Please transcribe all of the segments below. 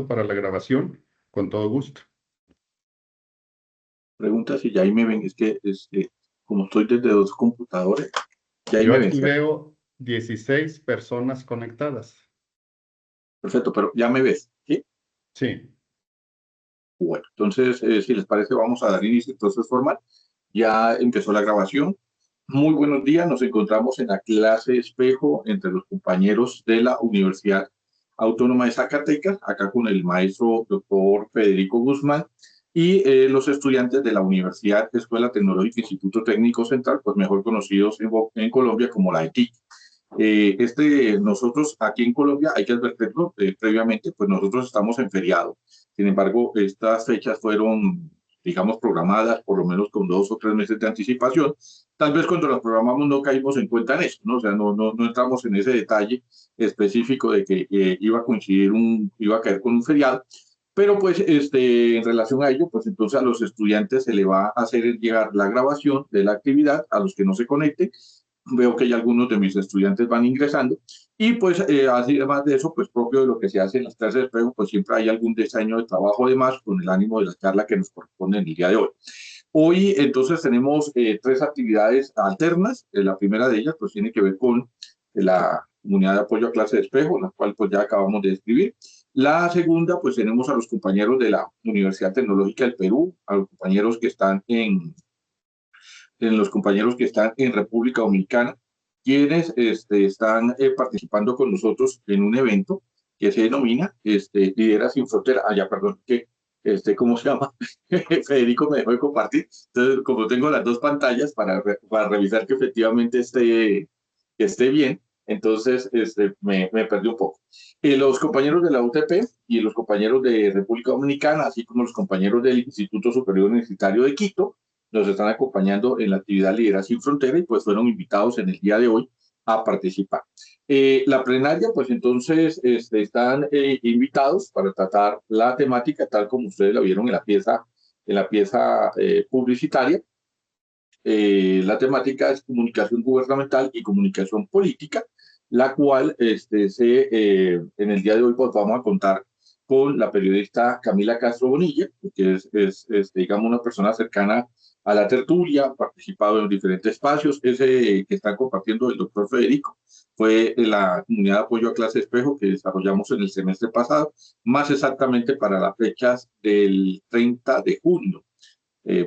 para la grabación, con todo gusto. Pregunta si ya ahí me ven, es que como estoy desde dos computadores, ya ahí Yo me ven, aquí ¿cierto? veo 16 personas conectadas. Perfecto, pero ya me ves, ¿sí? Sí, Bueno, entonces, si les parece, vamos a dar inicio entonces formal. Ya empezó la grabación. Muy buenos días, nos encontramos en la clase espejo entre los compañeros de la Universidad Autónoma de Zacatecas, acá con el maestro doctor Federico Guzmán y los estudiantes de la Universidad Escuela Tecnológica Instituto Técnico Central, pues mejor conocidos en Colombia como la ETIC. Nosotros aquí en Colombia, hay que advertirlo previamente, pues nosotros estamos en feriado. Sin embargo, estas fechas fueron, digamos, programadas por lo menos con 2 o 3 meses de anticipación. Tal vez cuando las programamos no caímos en cuenta en eso, ¿no? O sea, no entramos en ese detalle específico de que iba a coincidir iba a caer con un feriado. Pero pues en relación a ello, pues entonces a los estudiantes se le va a hacer llegar la grabación de la actividad a los que no se conecten. Veo que ya algunos de mis estudiantes van ingresando y pues además de eso, pues propio de lo que se hace en las clases de espejo, pues siempre hay algún diseño de trabajo de más con el ánimo de la charla que nos corresponde en el día de hoy. Hoy entonces tenemos 3 actividades alternas. La primera de ellas pues tiene que ver con la comunidad de apoyo a clase de espejo, la cual pues ya acabamos de describir. La segunda pues tenemos a los compañeros de la Universidad Tecnológica del Perú, a los compañeros que están en República Dominicana, quienes están participando con nosotros en un evento que se denomina Lidera Sin Frontera. Ya, perdón, ¿cómo se llama? Federico me dejó de compartir. Entonces, como tengo las dos pantallas para revisar que efectivamente esté bien, entonces me perdí un poco. Los compañeros de la UTP y los compañeros de República Dominicana, así como los compañeros del Instituto Superior Universitario de Quito, nos están acompañando en la actividad Lidera Sin Frontera y pues fueron invitados en el día de hoy a participar. La plenaria, pues entonces están invitados para tratar la temática tal como ustedes la vieron en la pieza publicitaria. La temática es comunicación gubernamental y comunicación política, la cual en el día de hoy pues vamos a contar con la periodista Camila Castro Bonilla, que es digamos, una persona cercana a la tertulia, ha participado en diferentes espacios. Ese que está compartiendo el doctor Federico fue la comunidad de apoyo a clase espejo que desarrollamos en el semestre pasado, más exactamente para las fechas del 30 de junio.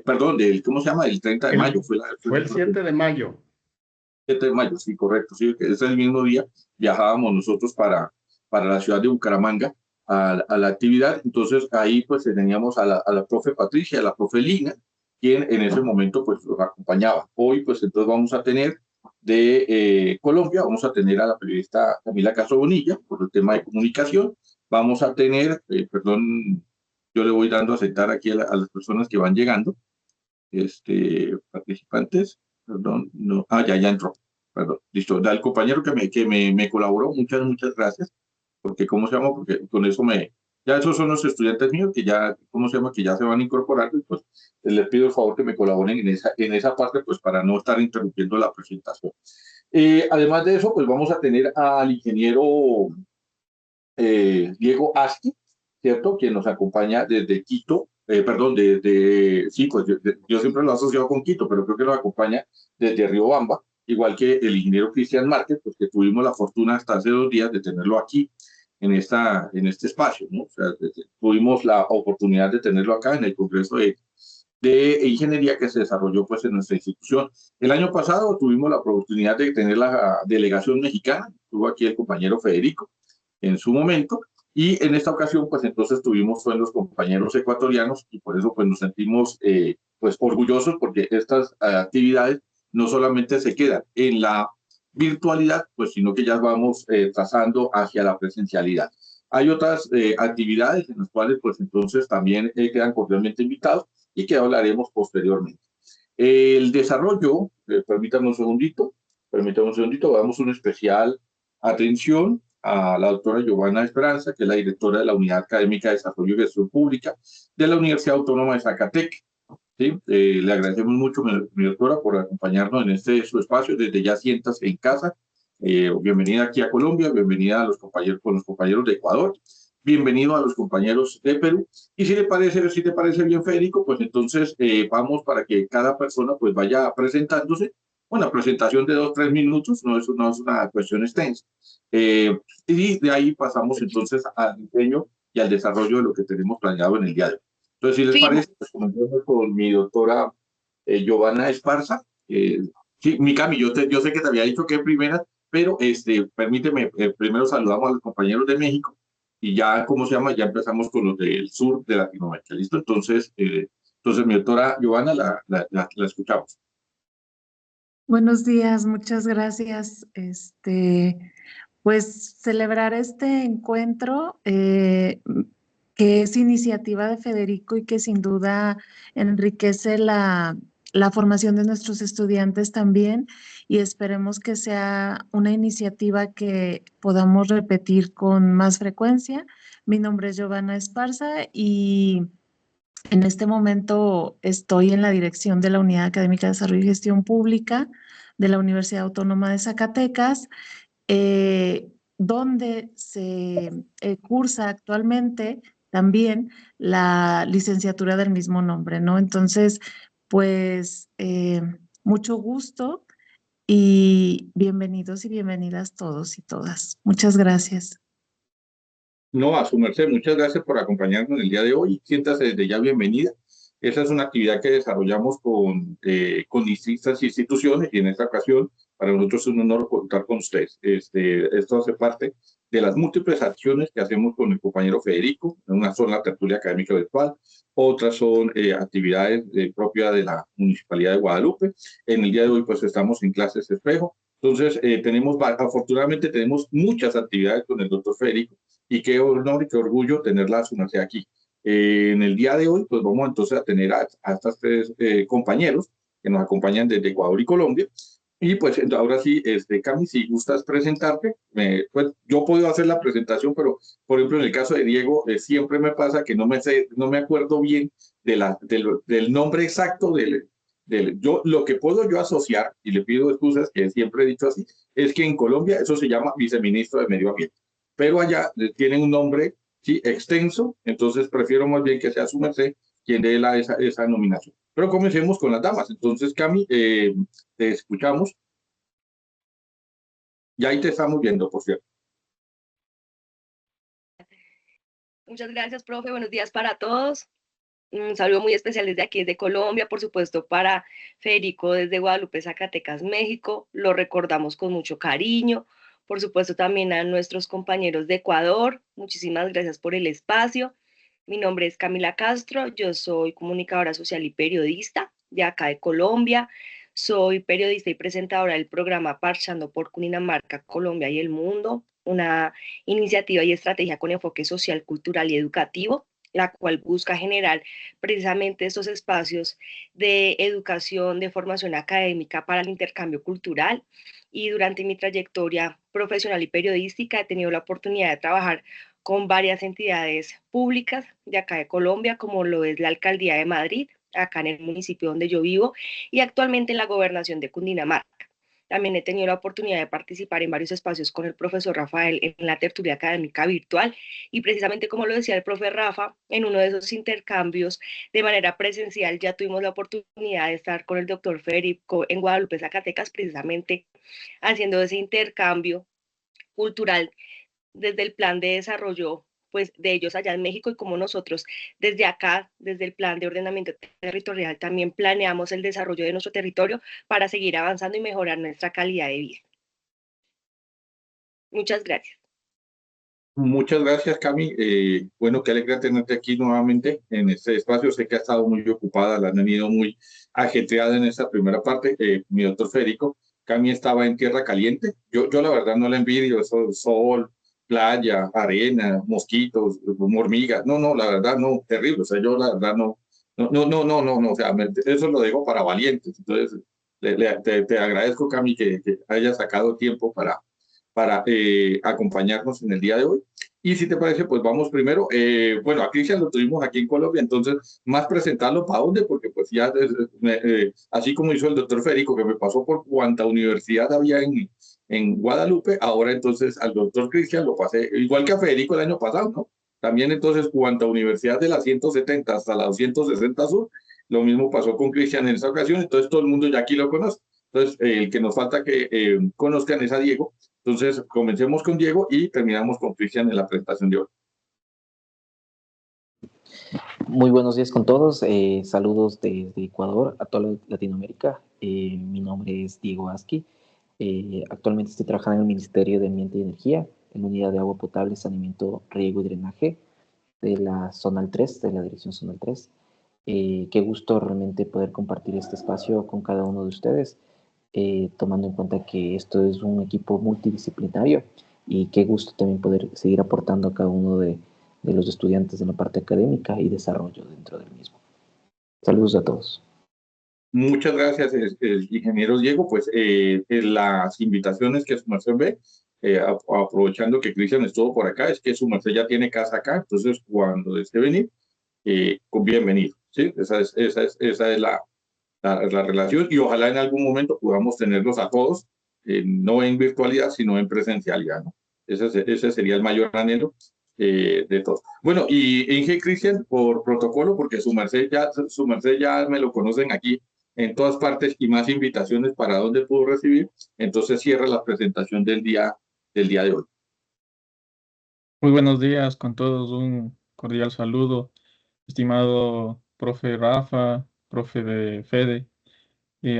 Perdón, ¿cómo se llama? El 30 de mayo Fue el 7 de mayo. 7 de mayo, sí, correcto, sí, que ese mismo día viajábamos nosotros para la ciudad de Bucaramanga a la actividad. Entonces ahí pues teníamos a la profe Patricia, a la profe Lina, quien en ese momento pues los acompañaba. Hoy pues entonces vamos a tener de Colombia, vamos a tener a la periodista Camila Castro Bonilla por el tema de comunicación. Vamos a tener, perdón, yo le voy dando a aceptar aquí a las personas que van llegando, participantes, perdón, no, ya entró, perdón, listo, al compañero que me colaboró, muchas gracias, porque, ¿cómo se llama? Porque con eso ya esos son los estudiantes míos que ya, ¿cómo se llama? Que ya se van incorporando, y pues les pido el favor que me colaboren en esa parte, pues para no estar interrumpiendo la presentación. Además de eso, pues vamos a tener al ingeniero Diego Asti, ¿cierto? Quien nos acompaña desde Quito, perdón, sí, pues yo siempre lo he asociado con Quito, pero creo que nos acompaña desde Riobamba, igual que el ingeniero Cristian Márquez, pues que tuvimos la fortuna hasta hace 2 días de tenerlo aquí en este espacio, ¿no? O sea, tuvimos la oportunidad de tenerlo acá en el Congreso de Ingeniería que se desarrolló pues en nuestra institución. El año pasado tuvimos la oportunidad de tener la delegación mexicana, estuvo aquí el compañero Federico en su momento, y en esta ocasión pues entonces tuvimos pues, los compañeros ecuatorianos y por eso pues nos sentimos pues orgullosos porque estas actividades no solamente se quedan en la virtualidad, pues sino que ya vamos trazando hacia la presencialidad. Hay otras actividades en las cuales pues entonces también quedan cordialmente invitados y que hablaremos posteriormente. El desarrollo, permítanme un segundito, damos una especial atención a la doctora Giovanna Esperanza, que es la directora de la Unidad Académica de Desarrollo y Gestión Pública de la Universidad Autónoma de Zacatecas. ¿Sí? Le agradecemos mucho, mi doctora, por acompañarnos en su espacio. Desde ya siéntase en casa. Bienvenida aquí a Colombia, bienvenida a con los compañeros de Ecuador, bienvenido a los compañeros de Perú. Y si te parece bien, Federico, pues entonces vamos para que cada persona pues vaya presentándose. Una presentación de 2, 3 minutos, no es una cuestión extensa. Y de ahí pasamos entonces al diseño y al desarrollo de lo que tenemos planeado en el día de hoy. Entonces, si les Fijo. parece, pues comenzamos con mi doctora Giovanna Esparza. Sí, mi Cami, yo sé que te había dicho que primera, pero permíteme, primero saludamos a los compañeros de México y ya, ¿cómo se llama? Ya empezamos con los del sur de Latinoamérica, ¿listo? Entonces mi doctora Giovanna, la escuchamos. Buenos días, muchas gracias. Pues celebrar este encuentro que es iniciativa de Federico y que sin duda enriquece la formación de nuestros estudiantes también, y esperemos que sea una iniciativa que podamos repetir con más frecuencia. Mi nombre es Giovanna Esparza y en este momento estoy en la dirección de la Unidad Académica de Desarrollo y Gestión Pública de la Universidad Autónoma de Zacatecas, donde se cursa actualmente también la licenciatura del mismo nombre, ¿no? Entonces, pues mucho gusto y bienvenidos y bienvenidas todos y todas. Muchas gracias. No, a su merced, muchas gracias por acompañarnos el día de hoy. Siéntase desde ya bienvenida. Esa es una actividad que desarrollamos con distintas instituciones y en esta ocasión para nosotros es un honor contar con ustedes. Esto hace parte de las múltiples acciones que hacemos con el compañero Federico. Unas son la tertulia académica virtual, otras son actividades propias de la Municipalidad de Guadalupe. En el día de hoy pues estamos en clases espejo. Entonces afortunadamente tenemos muchas actividades con el doctor Federico y qué honor y qué orgullo tenerla a su merced aquí. En el día de hoy, pues vamos entonces a tener a estas tres compañeros que nos acompañan desde Ecuador y Colombia. Y pues ahora sí, Cami, si gustas presentarte, pues yo puedo hacer la presentación, pero por ejemplo en el caso de Diego, siempre me pasa que no me acuerdo bien del nombre exacto lo que puedo yo asociar, y le pido excusas que siempre he dicho así, es que en Colombia eso se llama viceministro de Medio Ambiente, pero allá tienen un nombre sí, extenso, entonces prefiero más bien que sea su merced quien dé esa nominación. Pero comencemos con las damas. Entonces, Cami, te escuchamos. Y ahí te estamos viendo, por cierto. Muchas gracias, profe. Buenos días para todos. Un saludo muy especial desde aquí, desde Colombia, por supuesto, para Federico desde Guadalupe, Zacatecas, México. Lo recordamos con mucho cariño. Por supuesto, también a nuestros compañeros de Ecuador. Muchísimas gracias por el espacio. Mi nombre es Camila Castro. Yo soy comunicadora social y periodista de acá de Colombia. Soy periodista y presentadora del programa Parchando por Cundinamarca, Colombia y el Mundo, una iniciativa y estrategia con enfoque social, cultural y educativo, la cual busca generar precisamente estos espacios de educación, de formación académica para el intercambio cultural. Y durante mi trayectoria profesional y periodística he tenido la oportunidad de trabajar con varias entidades públicas de acá de Colombia, como lo es la Alcaldía de Madrid, acá en el municipio donde yo vivo, y actualmente en la Gobernación de Cundinamarca. También he tenido la oportunidad de participar en varios espacios con el profesor Rafael en la tertulia académica virtual, y precisamente como lo decía el profe Rafa, en uno de esos intercambios de manera presencial ya tuvimos la oportunidad de estar con el doctor Federico en Guadalupe, Zacatecas, precisamente haciendo ese intercambio cultural desde el plan de desarrollo pues de ellos allá en México, y como nosotros desde acá, desde el plan de ordenamiento territorial, también planeamos el desarrollo de nuestro territorio para seguir avanzando y mejorar nuestra calidad de vida. Muchas gracias. Muchas gracias, Cami. Bueno, qué alegría tenerte aquí nuevamente en este espacio. Sé que ha estado muy ocupada, la han tenido muy ajetreada en esta primera parte. Mi doctor Federico, Cami estaba en tierra caliente. Yo la verdad no la envidio, eso, sol, playa, arena, mosquitos, hormigas. No, la verdad no, terrible. O sea, yo la verdad no. O sea, eso lo dejo para valientes. Entonces, te agradezco, Cami, que hayas sacado tiempo para acompañarnos en el día de hoy. Y si te parece, pues vamos primero. Bueno, a Cristian lo tuvimos aquí en Colombia, entonces más presentarlo para dónde, porque pues ya, así como hizo el doctor Federico, que me pasó por cuánta universidad había en Guadalupe, ahora entonces al doctor Cristian lo pasé, igual que a Federico el año pasado, ¿no? También entonces, cuanta universidad de la 170 hasta la 260 Sur, lo mismo pasó con Cristian en esa ocasión, entonces todo el mundo ya aquí lo conoce. Entonces, el que nos falta que conozcan es a Diego. Entonces, comencemos con Diego y terminamos con Cristian en la presentación de hoy. Muy buenos días con todos. Saludos desde Ecuador a toda Latinoamérica. Mi nombre es Diego Asqui. Actualmente estoy trabajando en el Ministerio de Ambiente y Energía, en la Unidad de Agua Potable, Saneamiento, Riego y Drenaje de la Zonal 3, de la Dirección Zonal 3. Qué gusto realmente poder compartir este espacio con cada uno de ustedes, tomando en cuenta que esto es un equipo multidisciplinario, y qué gusto también poder seguir aportando a cada uno de los estudiantes en la parte académica y desarrollo dentro del mismo. Saludos a todos. Muchas gracias, ingeniero Diego. Pues las invitaciones que su merced ve, aprovechando que Cristian estuvo por acá, es que su merced ya tiene casa acá, entonces cuando desee venir, bienvenido. ¿Sí? Esa es la relación, y ojalá en algún momento podamos tenerlos a todos, no en virtualidad, sino en presencialidad, ¿no? Ese sería el mayor anhelo de todos. Bueno, y Inge Cristian, por protocolo, porque su merced ya me lo conocen aquí en todas partes, y más invitaciones para dónde puedo recibir, entonces cierra la presentación del día de hoy. Muy buenos días con todos, un cordial saludo, estimado profe Rafa, profe de Fede,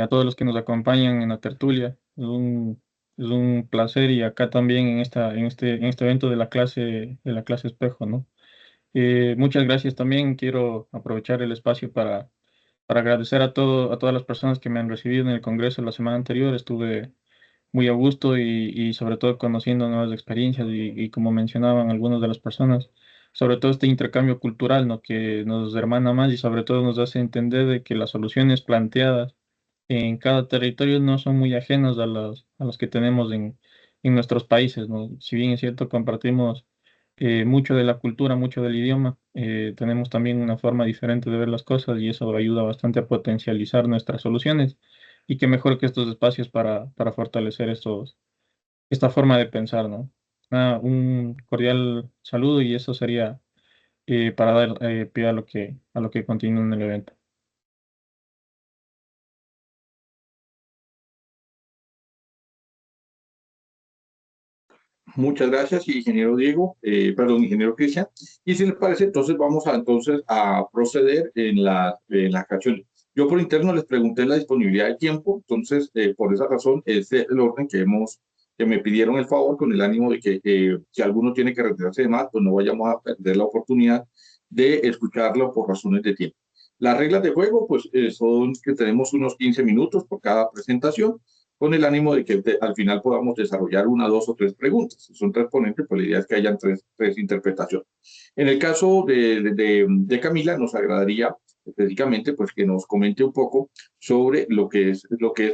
a todos los que nos acompañan en la tertulia. Es un placer, y acá también en este evento de la clase Espejo, ¿no? Muchas gracias. También quiero aprovechar el espacio para agradecer a todas las personas que me han recibido en el Congreso la semana anterior. Estuve muy a gusto, y sobre todo conociendo nuevas experiencias, y como mencionaban algunas de las personas, sobre todo este intercambio cultural, ¿no? Que nos hermana más, y sobre todo nos hace entender de que las soluciones planteadas en cada territorio no son muy ajenas a las que tenemos en nuestros países, ¿no? Si bien es cierto, compartimos mucho de la cultura, mucho del idioma, tenemos también una forma diferente de ver las cosas, y eso ayuda bastante a potencializar nuestras soluciones. Y qué mejor que estos espacios para fortalecer esta forma de pensar, ¿no? Un cordial saludo, y eso sería para dar pie a lo que continúa en el evento. Muchas gracias, ingeniero Diego, ingeniero Cristian. Y si les parece, entonces vamos a proceder en la acción. Yo por interno les pregunté la disponibilidad de tiempo, entonces por esa razón es el orden que me pidieron el favor, con el ánimo de que si alguno tiene que retirarse de más, pues no vayamos a perder la oportunidad de escucharlo por razones de tiempo. Las reglas de juego, pues son que tenemos unos 15 minutos por cada presentación, con el ánimo de que al final podamos desarrollar una, dos o tres preguntas. Si son tres ponentes, pues la idea es que hayan tres interpretaciones. En el caso de Camila, nos agradaría específicamente pues que nos comente un poco sobre lo que es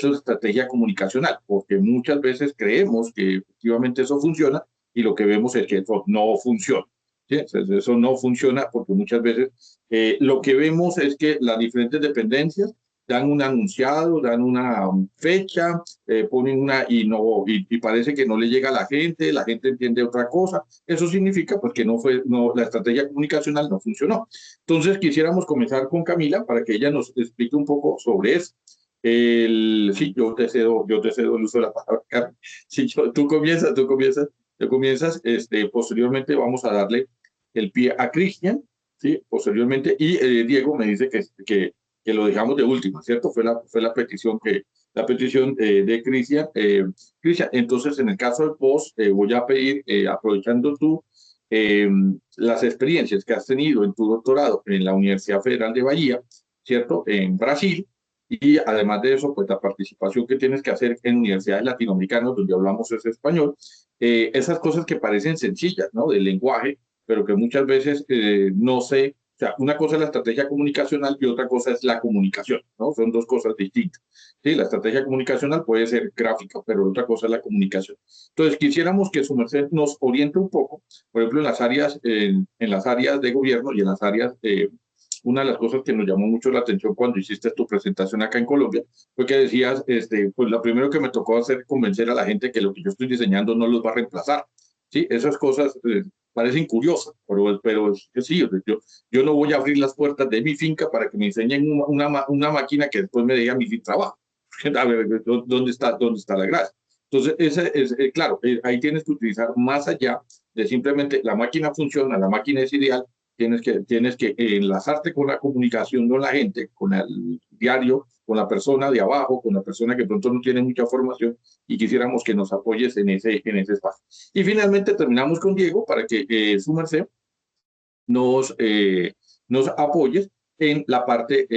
la estrategia comunicacional, porque muchas veces creemos que efectivamente eso funciona, y lo que vemos es que eso no funciona. ¿Sí? Eso no funciona porque muchas veces lo que vemos es que las diferentes dependencias dan un anunciado, dan una fecha, ponen y parece que no le llega a la gente entiende otra cosa. Eso significa pues que la estrategia comunicacional no funcionó. Entonces quisiéramos comenzar con Camila para que ella nos explique un poco sobre eso. Sí, yo te cedo el uso de la palabra, Carmen. Sí, tú comienzas. Posteriormente vamos a darle el pie a Cristian, ¿sí? Posteriormente, y Diego me dice que lo dejamos de última, ¿cierto? Fue la petición de Cristian. Cristian, entonces en el caso del post, voy a pedir, aprovechando tú las experiencias que has tenido en tu doctorado en la Universidad Federal de Bahía, ¿cierto? En Brasil, y además de eso, pues la participación que tienes que hacer en universidades latinoamericanas donde hablamos ese español, esas cosas que parecen sencillas, ¿no? Del lenguaje, pero que muchas veces no sé. O sea, una cosa es la estrategia comunicacional y otra cosa es la comunicación, ¿no? Son dos cosas distintas. Sí, la estrategia comunicacional puede ser gráfica, pero otra cosa es la comunicación. Entonces, quisiéramos que su merced nos oriente un poco, por ejemplo, en las áreas de gobierno y en las áreas, una de las cosas que nos llamó mucho la atención cuando hiciste tu presentación acá en Colombia fue que decías, pues lo primero que me tocó hacer convencer a la gente que lo que yo estoy diseñando no los va a reemplazar. Sí, esas cosas parecen curiosas, pero sí, yo no voy a abrir las puertas de mi finca para que me enseñen una máquina que después me diga mi trabajo. A ver, ¿dónde está la gracia? Entonces, claro, ahí tienes que utilizar más allá de simplemente la máquina funciona, la máquina es ideal, tienes que enlazarte con la comunicación con la gente, con el diario, con la persona de abajo, con la persona que pronto no tiene mucha formación y quisiéramos que nos apoyes en ese espacio. Y finalmente terminamos con Diego para que su merced nos apoyes en la parte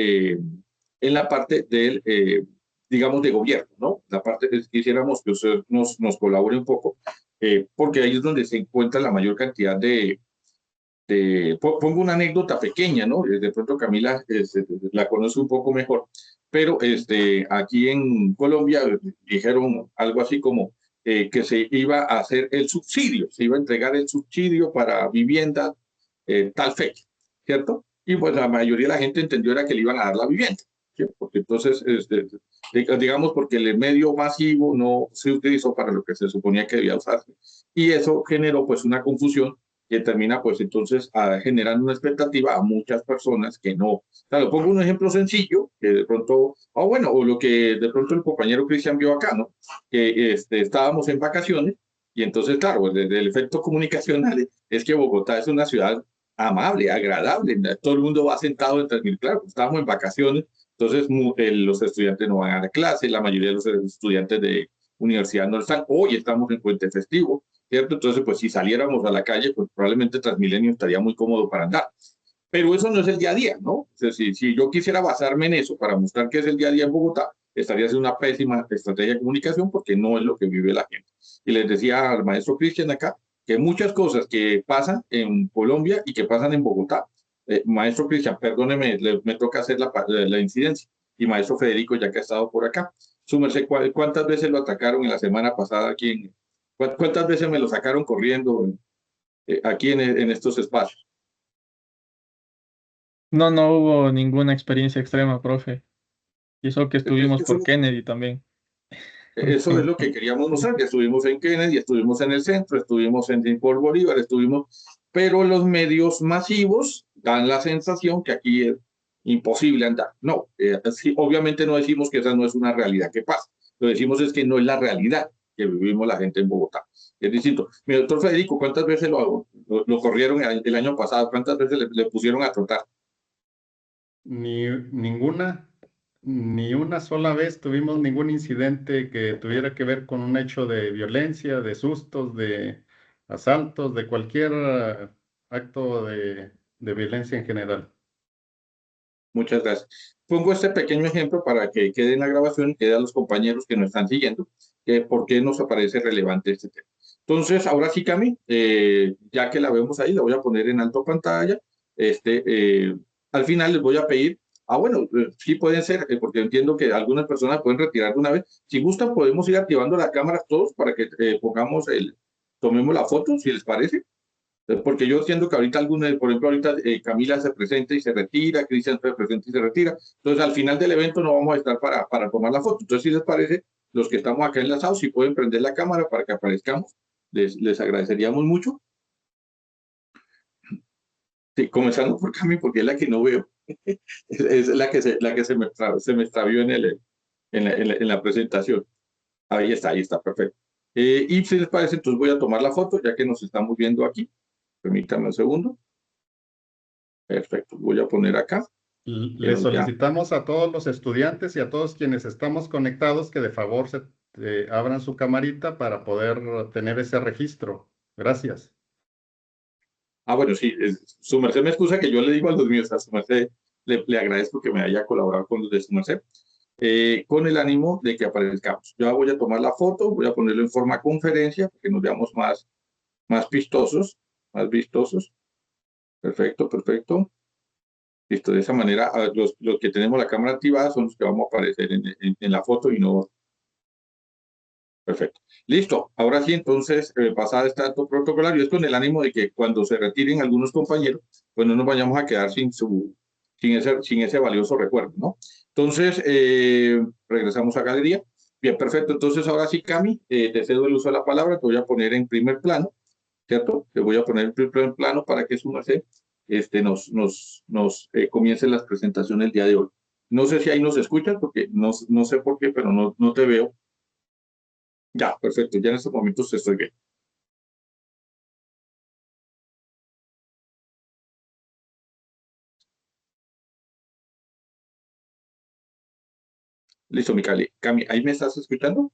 del, digamos, de gobierno, ¿no? La parte que quisiéramos que usted nos colabore un poco, porque ahí es donde se encuentra la mayor cantidad pongo una anécdota pequeña, ¿no? De pronto Camila la conoce un poco mejor, pero aquí en Colombia dijeron algo así como que se iba a hacer el subsidio, se iba a entregar el subsidio para vivienda tal fecha, ¿cierto? Y pues la mayoría de la gente entendió era que le iban a dar la vivienda, ¿sí? Porque entonces, digamos, porque el medio masivo no se utilizó para lo que se suponía que debía usarse. Y eso generó pues una confusión que termina pues entonces generando una expectativa a muchas personas que no. Claro, pongo un ejemplo sencillo, que de pronto, o lo que de pronto el compañero Cristian vio acá, ¿no? Que estábamos en vacaciones y entonces, claro, el efecto comunicacional es que Bogotá es una ciudad amable, agradable, todo el mundo va sentado en transmitir, claro, estábamos en vacaciones, entonces los estudiantes no van a la clase, la mayoría de los estudiantes de universidad no están, hoy estamos en puente festivo, ¿cierto? Entonces, pues si saliéramos a la calle, pues probablemente Transmilenio estaría muy cómodo para andar. Pero eso no es el día a día, ¿no? O sea, si yo quisiera basarme en eso para mostrar que es el día a día en Bogotá, estaría haciendo una pésima estrategia de comunicación porque no es lo que vive la gente. Y les decía al maestro Cristian acá que muchas cosas que pasan en Colombia y que pasan en Bogotá. Maestro Cristian, perdóneme, me toca hacer la incidencia. Y maestro Federico, ya que ha estado por acá, su merced, ¿cuántas veces lo atacaron en la semana pasada aquí ¿cuántas veces me lo sacaron corriendo aquí en estos espacios? No, no hubo ninguna experiencia extrema, profe. Y eso que estuvimos por Eso Kennedy también. es lo que queríamos mostrar. Ya estuvimos en Kennedy, estuvimos en el centro, estuvimos en Simón Bolívar, pero los medios masivos dan la sensación que aquí es imposible andar. No, obviamente no decimos que esa no es una realidad que pasa. Lo que decimos es que no es la realidad que vivimos la gente en Bogotá. Es distinto. Mi doctor Federico, ¿cuántas veces lo corrieron el año pasado? ¿Cuántas veces le pusieron a trotar? Ninguna, ni una sola vez tuvimos ningún incidente que tuviera que ver con un hecho de violencia, de sustos, de asaltos, de cualquier acto de violencia en general. Muchas gracias. Pongo este pequeño ejemplo para que quede en la grabación y quede a los compañeros que nos están siguiendo, por qué nos parece relevante este tema. Entonces, ahora sí, Cami, ya que la vemos ahí, la voy a poner en alto pantalla. Al final les voy a pedir, bueno, sí pueden ser, porque entiendo que algunas personas pueden retirar de una vez. Si gustan, podemos ir activando las cámaras todos para que tomemos la foto, si les parece. Porque yo entiendo que ahorita por ejemplo, ahorita Camila se presenta y se retira, Cristian se presenta y se retira. Entonces, al final del evento no vamos a estar para tomar la foto. Entonces, si les parece, los que estamos acá enlazados, si pueden prender la cámara para que aparezcamos, les agradeceríamos mucho. Sí, comenzando por Cami, porque es la que no veo. Es la que se me extravió en la presentación. Ahí está, perfecto. Y si les parece, entonces voy a tomar la foto, ya que nos estamos viendo aquí. Permítanme un segundo. Perfecto, voy a poner acá. Le solicitamos a todos los estudiantes y a todos quienes estamos conectados que de favor abran su camarita para poder tener ese registro. Gracias. Bueno, sí, su merced me excusa que yo le digo a los míos, a su merced le agradezco que me haya colaborado con los de su merced, con el ánimo de que aparezcamos. Yo voy a tomar la foto, voy a ponerlo en forma conferencia, para que nos veamos más vistosos, Perfecto. Listo, de esa manera, los que tenemos la cámara activada son los que vamos a aparecer en la foto y no. Perfecto. Listo. Ahora sí, entonces, pasada este acto protocolario, es con el ánimo de que cuando se retiren algunos compañeros, pues no nos vayamos a quedar sin ese valioso recuerdo, ¿no? Entonces, regresamos a galería. Bien, perfecto. Entonces, ahora sí, Cami, te cedo el uso de la palabra, te voy a poner en primer plano ¿cierto? Le voy a poner en plano para que su merced comience las presentaciones el día de hoy. No sé si ahí nos escuchas, porque no sé por qué, pero no te veo. Ya, perfecto, ya en estos momentos estoy bien. Listo, Micali. Cami, ¿ahí me estás escuchando?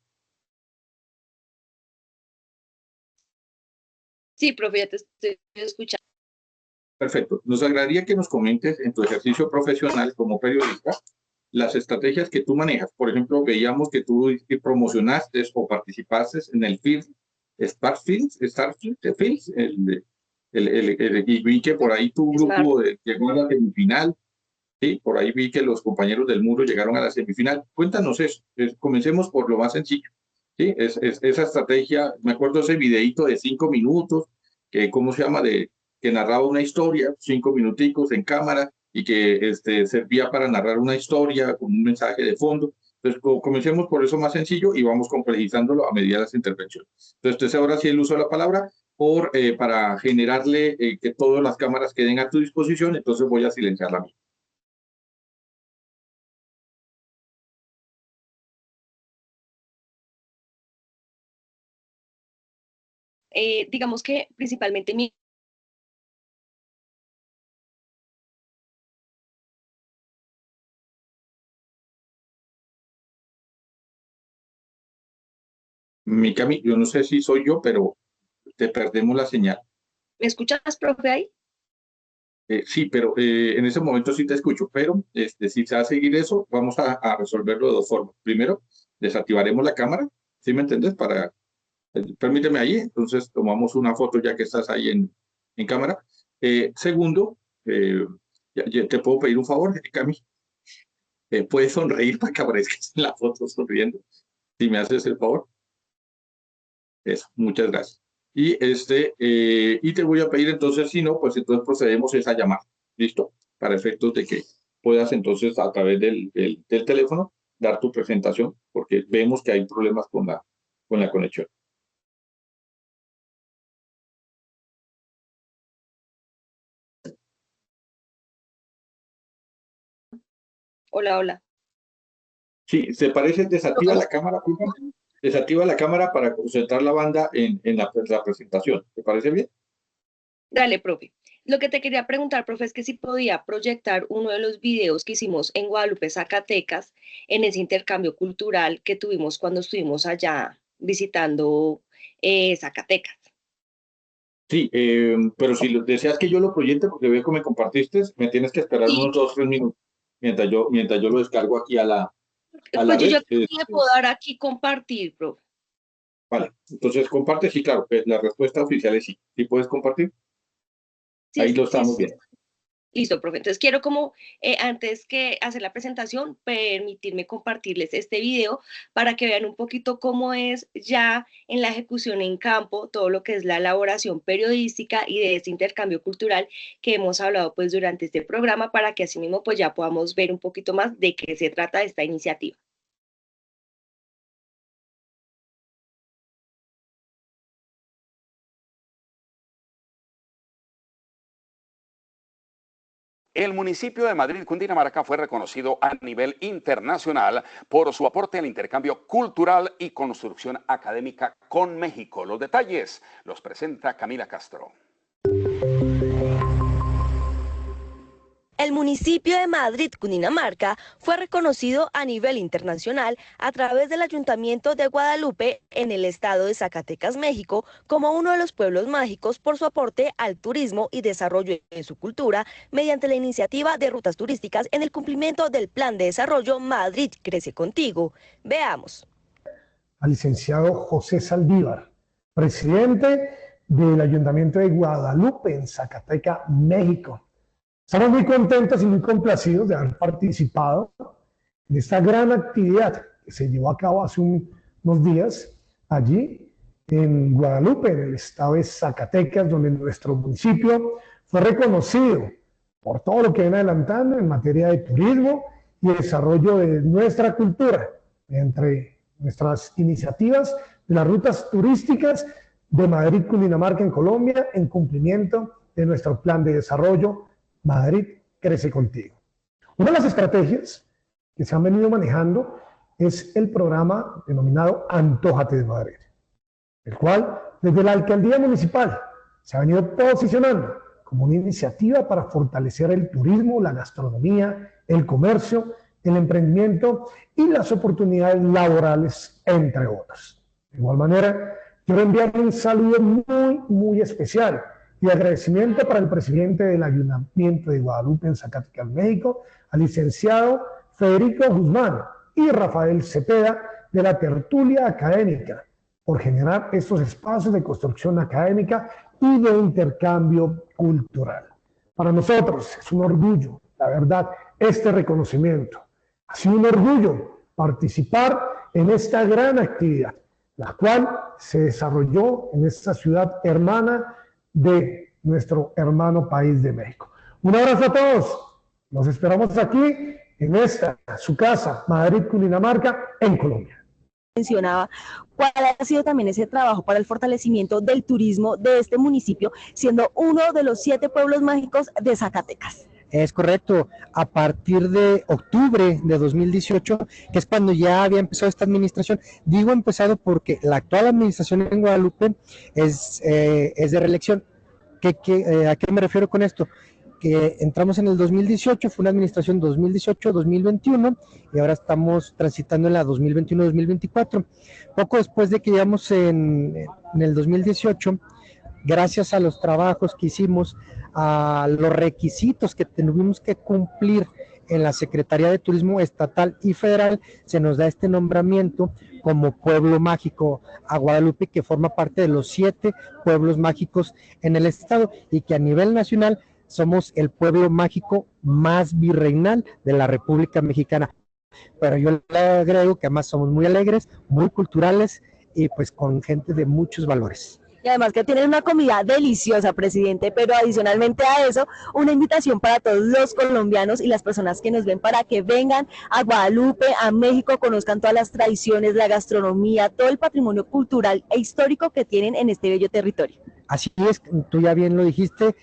Sí, profe, ya te estoy escuchando. Perfecto. Nos agradaría que nos comentes en tu ejercicio profesional como periodista las estrategias que tú manejas. Por ejemplo, veíamos que tú promocionaste o participaste en el film Starfield, y vi que por ahí tu grupo llegó a la semifinal. Sí, por ahí vi que los compañeros del muro llegaron a la semifinal. Cuéntanos eso. Comencemos por lo más sencillo. Sí, esa estrategia, me acuerdo ese videíto de 5 minutos, que cómo se llama, que narraba una historia, 5 minuticos en cámara, y que servía para narrar una historia con un mensaje de fondo. Entonces, comencemos por eso más sencillo y vamos complejizándolo a medida de las intervenciones. Entonces, ahora sí el uso de la palabra para generarle que todas las cámaras queden a tu disposición, entonces voy a silenciar la mía. Digamos que principalmente mi Cami, yo no sé si soy yo, pero te perdemos la señal. ¿Me escuchas, profe, ahí? Sí, pero en ese momento sí te escucho, pero si se va a seguir eso, vamos a resolverlo de dos formas. Primero, desactivaremos la cámara, ¿sí me entiendes? Permíteme ahí, entonces tomamos una foto ya que estás ahí en cámara. Segundo, ya te puedo pedir un favor, Cami. ¿Puedes sonreír para que aparezcas en la foto sonriendo? Si me haces el favor. Eso, muchas gracias. Y te voy a pedir entonces, si no, pues entonces procedemos a esa llamada. ¿Listo? Para efectos de que puedas entonces a través del teléfono dar tu presentación, porque vemos que hay problemas con la conexión. Hola, hola. Sí, ¿se parece? Desactiva la cámara, desactiva la cámara para concentrar la banda en la presentación. ¿Te parece bien? Dale, profe. Lo que te quería preguntar, profe, es que si podía proyectar uno de los videos que hicimos en Guadalupe, Zacatecas, en ese intercambio cultural que tuvimos cuando estuvimos allá visitando Zacatecas. Sí, pero si deseas que yo lo proyecte, porque veo que me compartiste, me tienes que esperar Sí. unos 2 o 3 minutos mientras yo lo descargo aquí a la Pues yo red. ya le puedo dar aquí compartir, profe. Vale, entonces comparte, sí, claro, la respuesta oficial es sí. ¿Sí puedes compartir? Sí, Ahí lo sí, estamos sí. viendo. Listo, profe. Entonces quiero como, antes que hacer la presentación, permitirme compartirles este video para que vean un poquito cómo es ya en la ejecución en campo todo lo que es la elaboración periodística y de este intercambio cultural que hemos hablado pues durante este programa para que así mismo pues ya podamos ver un poquito más de qué se trata esta iniciativa. El municipio de Madrid, Cundinamarca, fue reconocido a nivel internacional por su aporte al intercambio cultural y construcción académica con México. Los detalles los presenta Camila Castro. El municipio de Madrid, Cundinamarca, fue reconocido a nivel internacional a través del Ayuntamiento de Guadalupe en el estado de Zacatecas, México, como uno de los pueblos mágicos por su aporte al turismo y desarrollo de su cultura mediante la iniciativa de rutas turísticas en el cumplimiento del Plan de Desarrollo Madrid Crece Contigo. Veamos. Al licenciado José Saldívar, presidente del Ayuntamiento de Guadalupe en Zacatecas, México. Estamos muy contentos y muy complacidos de haber participado en esta gran actividad que se llevó a cabo hace unos días allí en Guadalupe, en el estado de Zacatecas, donde nuestro municipio fue reconocido por todo lo que viene adelantando en materia de turismo y desarrollo de nuestra cultura, entre nuestras iniciativas de las rutas turísticas de Madrid, Cundinamarca en Colombia, en cumplimiento de nuestro plan de desarrollo Madrid crece contigo. Una de las estrategias que se han venido manejando es el programa denominado Antójate de Madrid, el cual desde la alcaldía municipal se ha venido posicionando como una iniciativa para fortalecer el turismo, la gastronomía, el comercio, el emprendimiento y las oportunidades laborales, entre otros. De igual manera, quiero enviarle un saludo muy especial y agradecimiento para el presidente del Ayuntamiento de Guadalupe en Zacatecas, México, al licenciado Federico Guzmán y Rafael Cepeda de la Tertulia Académica, por generar estos espacios de construcción académica y de intercambio cultural. Para nosotros es un orgullo, la verdad, este reconocimiento. Ha sido un orgullo participar en esta gran actividad, la cual se desarrolló en esta ciudad hermana de nuestro hermano país de México. Un abrazo a todos. Nos esperamos aquí en esta, su casa, Madrid, Cundinamarca, en Colombia. Mencionaba cuál ha sido también ese trabajo para el fortalecimiento del turismo de este municipio, siendo uno de los 7 pueblos mágicos de Zacatecas. Es correcto, a partir de octubre de 2018, que es cuando ya había empezado esta administración. Digo empezado porque la actual administración en Guadalupe es de reelección. ¿A qué me refiero con esto? Que entramos en el 2018, fue una administración 2018-2021 y ahora estamos transitando en la 2021-2024. Poco después de que llegamos en el 2018, gracias a los trabajos que hicimos, a los requisitos que tuvimos que cumplir en la Secretaría de Turismo Estatal y Federal, se nos da este nombramiento como pueblo mágico a Guadalupe, que forma parte de los 7 pueblos mágicos en el estado y que a nivel nacional somos el pueblo mágico más virreinal de la República Mexicana. Pero yo le agrego que además somos muy alegres, muy culturales y pues con gente de muchos valores. Y además que tienen una comida deliciosa, presidente, pero adicionalmente a eso, una invitación para todos los colombianos y las personas que nos ven para que vengan a Guadalupe, a México, conozcan todas las tradiciones, la gastronomía, todo el patrimonio cultural e histórico que tienen en este bello territorio. Así es, tú ya bien lo dijiste,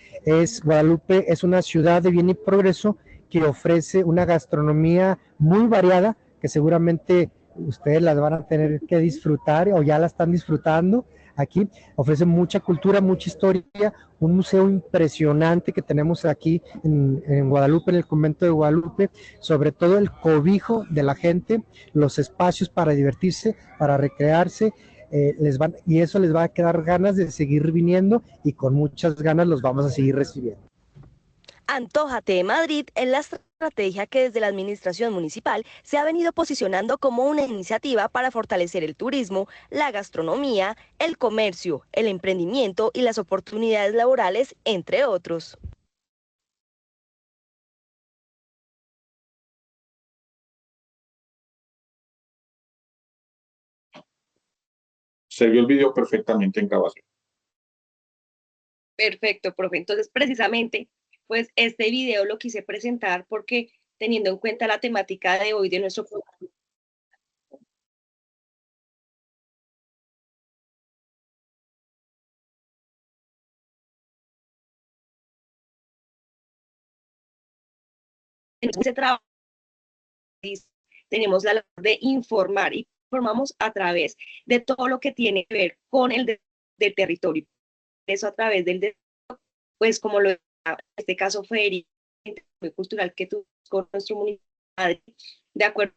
Guadalupe es una ciudad de bien y progreso que ofrece una gastronomía muy variada, que seguramente ustedes las van a tener que disfrutar o ya la están disfrutando. Aquí ofrece mucha cultura, mucha historia, un museo impresionante que tenemos aquí en Guadalupe, en el convento de Guadalupe, sobre todo el cobijo de la gente, los espacios para divertirse, para recrearse, y eso les va a quedar ganas de seguir viniendo y con muchas ganas los vamos a seguir recibiendo. Antójate de Madrid es la estrategia que desde la administración municipal se ha venido posicionando como una iniciativa para fortalecer el turismo, la gastronomía, el comercio, el emprendimiento y las oportunidades laborales, entre otros. Se vio el video perfectamente en grabación. Perfecto, profe. Entonces, precisamente, pues este video lo quise presentar porque teniendo en cuenta la temática de hoy de nuestro programa. Ese trabajo, tenemos la labor de informar y informamos a través de todo lo que tiene que ver con el del territorio. Eso a través del, pues como lo en este caso Federico, cultural que tuvimos con nuestro municipio, de acuerdo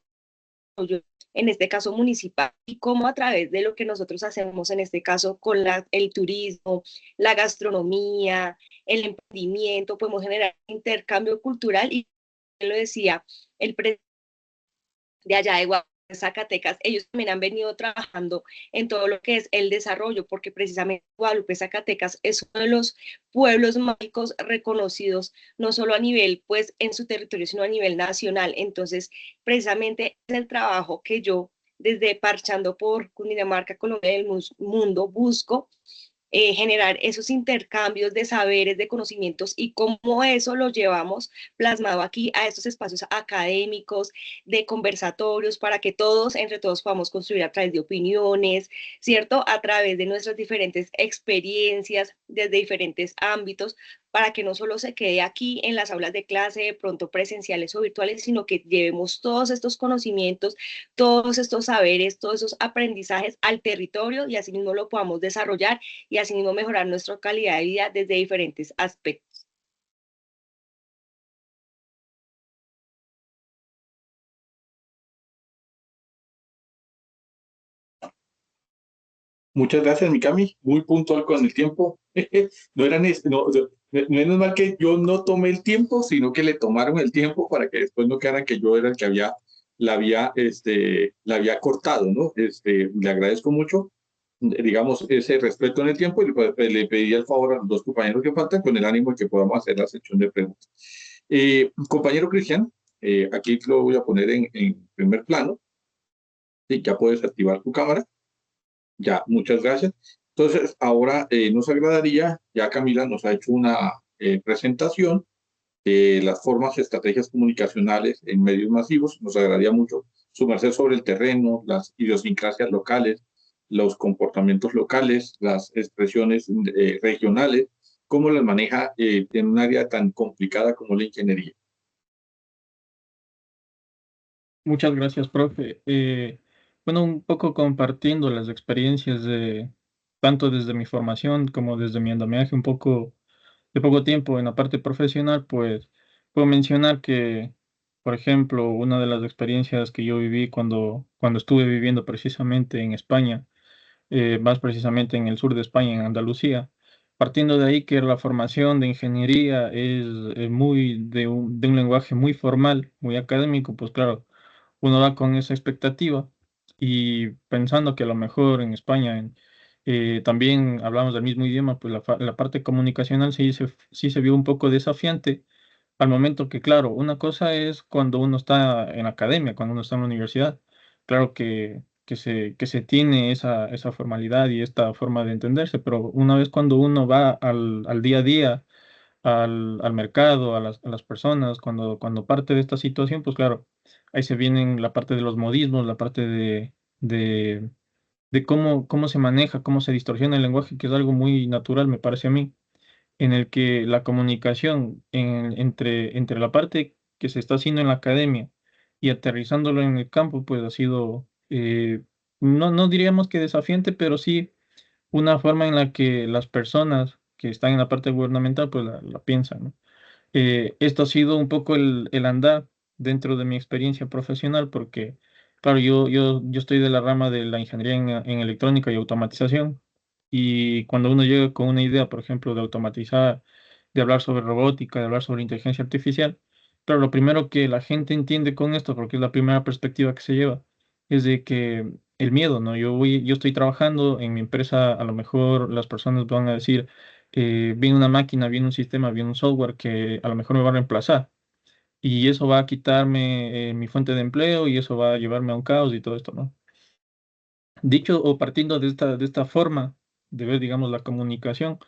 en este caso municipal, y cómo a través de lo que nosotros hacemos en este caso con el turismo, la gastronomía, el emprendimiento, podemos generar intercambio cultural. Y lo decía el presidente de allá de Guadalupe, Zacatecas, ellos también han venido trabajando en todo lo que es el desarrollo, porque precisamente Guadalupe, Zacatecas es uno de los pueblos mágicos reconocidos, no solo a nivel, pues, en su territorio, sino a nivel nacional. Entonces, precisamente es el trabajo que yo, desde Parchando por Cundinamarca, Colombia y el Mundo, busco generar esos intercambios de saberes, de conocimientos y cómo eso lo llevamos plasmado aquí a estos espacios académicos, de conversatorios, para que todos, entre todos, podamos construir a través de opiniones, ¿cierto? A través de nuestras diferentes experiencias, desde diferentes ámbitos, para que no solo se quede aquí en las aulas de clase, de pronto presenciales o virtuales, sino que llevemos todos estos conocimientos, todos estos saberes, todos esos aprendizajes al territorio y así mismo lo podamos desarrollar y así mismo mejorar nuestra calidad de vida desde diferentes aspectos. Muchas gracias, Mikami. Muy puntual con el tiempo. No eran, menos mal que yo no tomé el tiempo, sino que le tomaron el tiempo para que después no quedara que yo era el que la había cortado, ¿no? Le agradezco mucho, digamos, ese respeto en el tiempo y le pedí el favor a los dos compañeros que faltan con el ánimo de que podamos hacer la sección de preguntas. Compañero Cristian, aquí lo voy a poner en primer plano. Sí, ya puedes activar tu cámara. Ya, muchas gracias. Entonces, ahora nos agradaría, ya Camila nos ha hecho una presentación de las formas y estrategias comunicacionales en medios masivos. Nos agradaría mucho sumarse sobre el terreno, las idiosincrasias locales, los comportamientos locales, las expresiones regionales, cómo las maneja en un área tan complicada como la ingeniería. Muchas gracias, profe. Bueno, un poco compartiendo las experiencias tanto desde mi formación como desde mi andamiaje un poco de poco tiempo en la parte profesional, pues puedo mencionar que, por ejemplo, una de las experiencias que yo viví cuando estuve viviendo precisamente en España, más precisamente en el sur de España, en Andalucía, partiendo de ahí que la formación de ingeniería es muy de un lenguaje muy formal, muy académico, pues claro, uno va con esa expectativa y pensando que a lo mejor en España también hablamos del mismo idioma, pues la parte comunicacional sí se vio un poco desafiante al momento que, claro, una cosa es cuando uno está en la academia, cuando uno está en la universidad, claro que se tiene esa formalidad y esta forma de entenderse, pero una vez cuando uno va al día a día, al mercado, a las personas, cuando parte de esta situación, pues claro, ahí se vienen la parte de los modismos, la parte de, de cómo se maneja, cómo se distorsiona el lenguaje, que es algo muy natural, me parece a mí, en el que la comunicación entre la parte que se está haciendo en la academia y aterrizándolo en el campo, pues ha sido, no diríamos que desafiante, pero sí una forma en la que las personas que están en la parte gubernamental, pues la piensan, ¿no? Esto ha sido un poco el andar dentro de mi experiencia profesional, porque, claro, yo estoy de la rama de la ingeniería en electrónica y automatización, y cuando uno llega con una idea, por ejemplo, de automatizar, de hablar sobre robótica, de hablar sobre inteligencia artificial, claro, lo primero que la gente entiende con esto, porque es la primera perspectiva que se lleva, es de que el miedo, ¿no? Yo estoy trabajando en mi empresa, a lo mejor las personas van a decir, viene una máquina, viene un sistema, viene un software que a lo mejor me va a reemplazar. Y eso va a quitarme mi fuente de empleo y eso va a llevarme a un caos y todo esto, ¿no? Dicho o partiendo de esta forma de ver, digamos, la comunicación,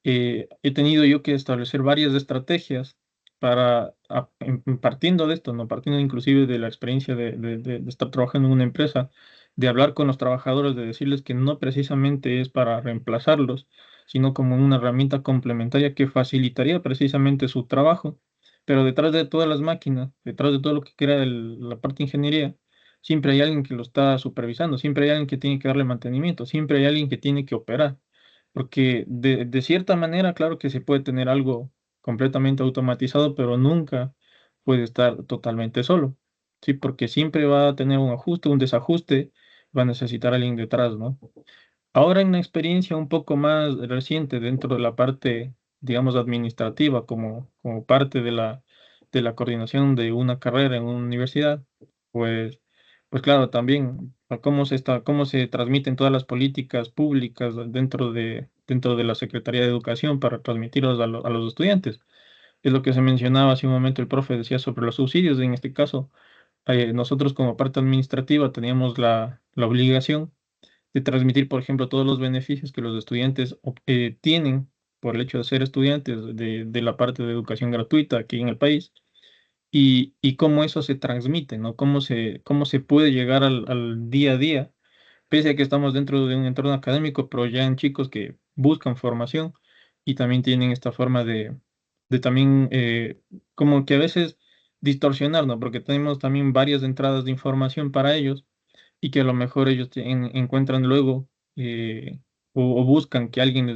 he tenido yo que establecer varias estrategias para, partiendo de esto, ¿no? Partiendo inclusive de la experiencia de estar trabajando en una empresa, de hablar con los trabajadores, de decirles que no precisamente es para reemplazarlos, sino como una herramienta complementaria que facilitaría precisamente su trabajo, pero detrás de todas las máquinas, detrás de todo lo que crea la parte de ingeniería, siempre hay alguien que lo está supervisando, siempre hay alguien que tiene que darle mantenimiento, siempre hay alguien que tiene que operar. Porque de cierta manera, claro que se puede tener algo completamente automatizado, pero nunca puede estar totalmente solo. Sí, porque siempre va a tener un ajuste, un desajuste, va a necesitar a alguien detrás, ¿no? Ahora en una experiencia un poco más reciente dentro de la parte, digamos, administrativa, como parte de la coordinación de una carrera en una universidad, pues, pues claro, también cómo se transmiten todas las políticas públicas dentro de la Secretaría de Educación para transmitirlos a los estudiantes. Es lo que se mencionaba hace un momento, el profe decía sobre los subsidios. En este caso, nosotros como parte administrativa teníamos la obligación transmitir, por ejemplo, todos los beneficios que los estudiantes tienen por el hecho de ser estudiantes de la parte de educación gratuita aquí en el país y cómo eso se transmite, ¿no? Cómo se puede llegar al día a día, pese a que estamos dentro de un entorno académico, pero ya en chicos que buscan formación y también tienen esta forma de también como que a veces distorsionar, ¿no? Porque tenemos también varias entradas de información para ellos y que a lo mejor ellos encuentran luego o buscan que alguien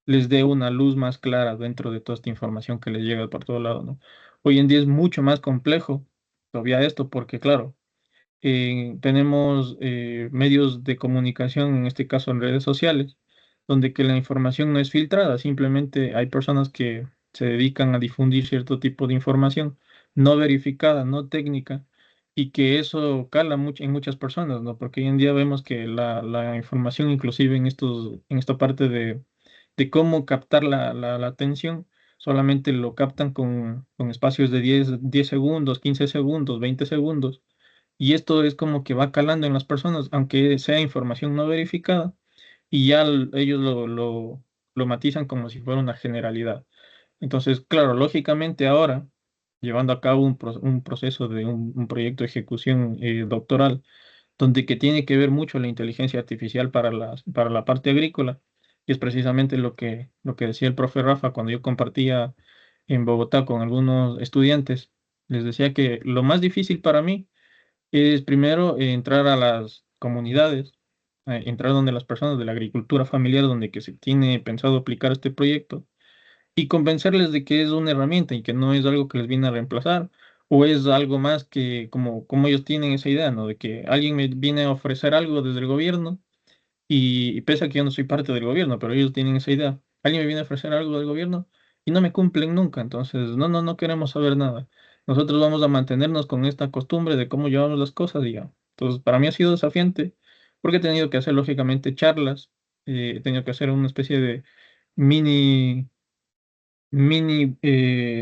les dé una luz más clara dentro de toda esta información que les llega por todo lado, ¿no? Hoy en día es mucho más complejo todavía esto porque, claro, tenemos medios de comunicación, en este caso en redes sociales, donde que la información no es filtrada, simplemente hay personas que se dedican a difundir cierto tipo de información no verificada, no técnica, y que eso cala mucho en muchas personas, ¿no? Porque hoy en día vemos que la información, inclusive en esta parte de cómo captar la atención, solamente lo captan con espacios de 10 segundos, 15 segundos, 20 segundos y esto es como que va calando en las personas, aunque sea información no verificada, y ya ellos lo matizan como si fuera una generalidad. Entonces, claro, lógicamente ahora, llevando a cabo un proceso de un proyecto de ejecución doctoral, donde que tiene que ver mucho la inteligencia artificial para la parte agrícola, y es precisamente lo que decía el profe Rafa cuando yo compartía en Bogotá con algunos estudiantes, les decía que lo más difícil para mí es primero entrar a las comunidades, entrar donde las personas de la agricultura familiar, donde que se tiene pensado aplicar este proyecto, y convencerles de que es una herramienta y que no es algo que les viene a reemplazar, o es algo más que como ellos tienen esa idea, ¿no? De que alguien me viene a ofrecer algo desde el gobierno, y pese a que yo no soy parte del gobierno, pero ellos tienen esa idea. Alguien me viene a ofrecer algo del gobierno y no me cumplen nunca. Entonces, no queremos saber nada. Nosotros vamos a mantenernos con esta costumbre de cómo llevamos las cosas, digamos. Entonces, para mí ha sido desafiante porque he tenido que hacer, lógicamente, charlas. He tenido que hacer una especie de mini, mini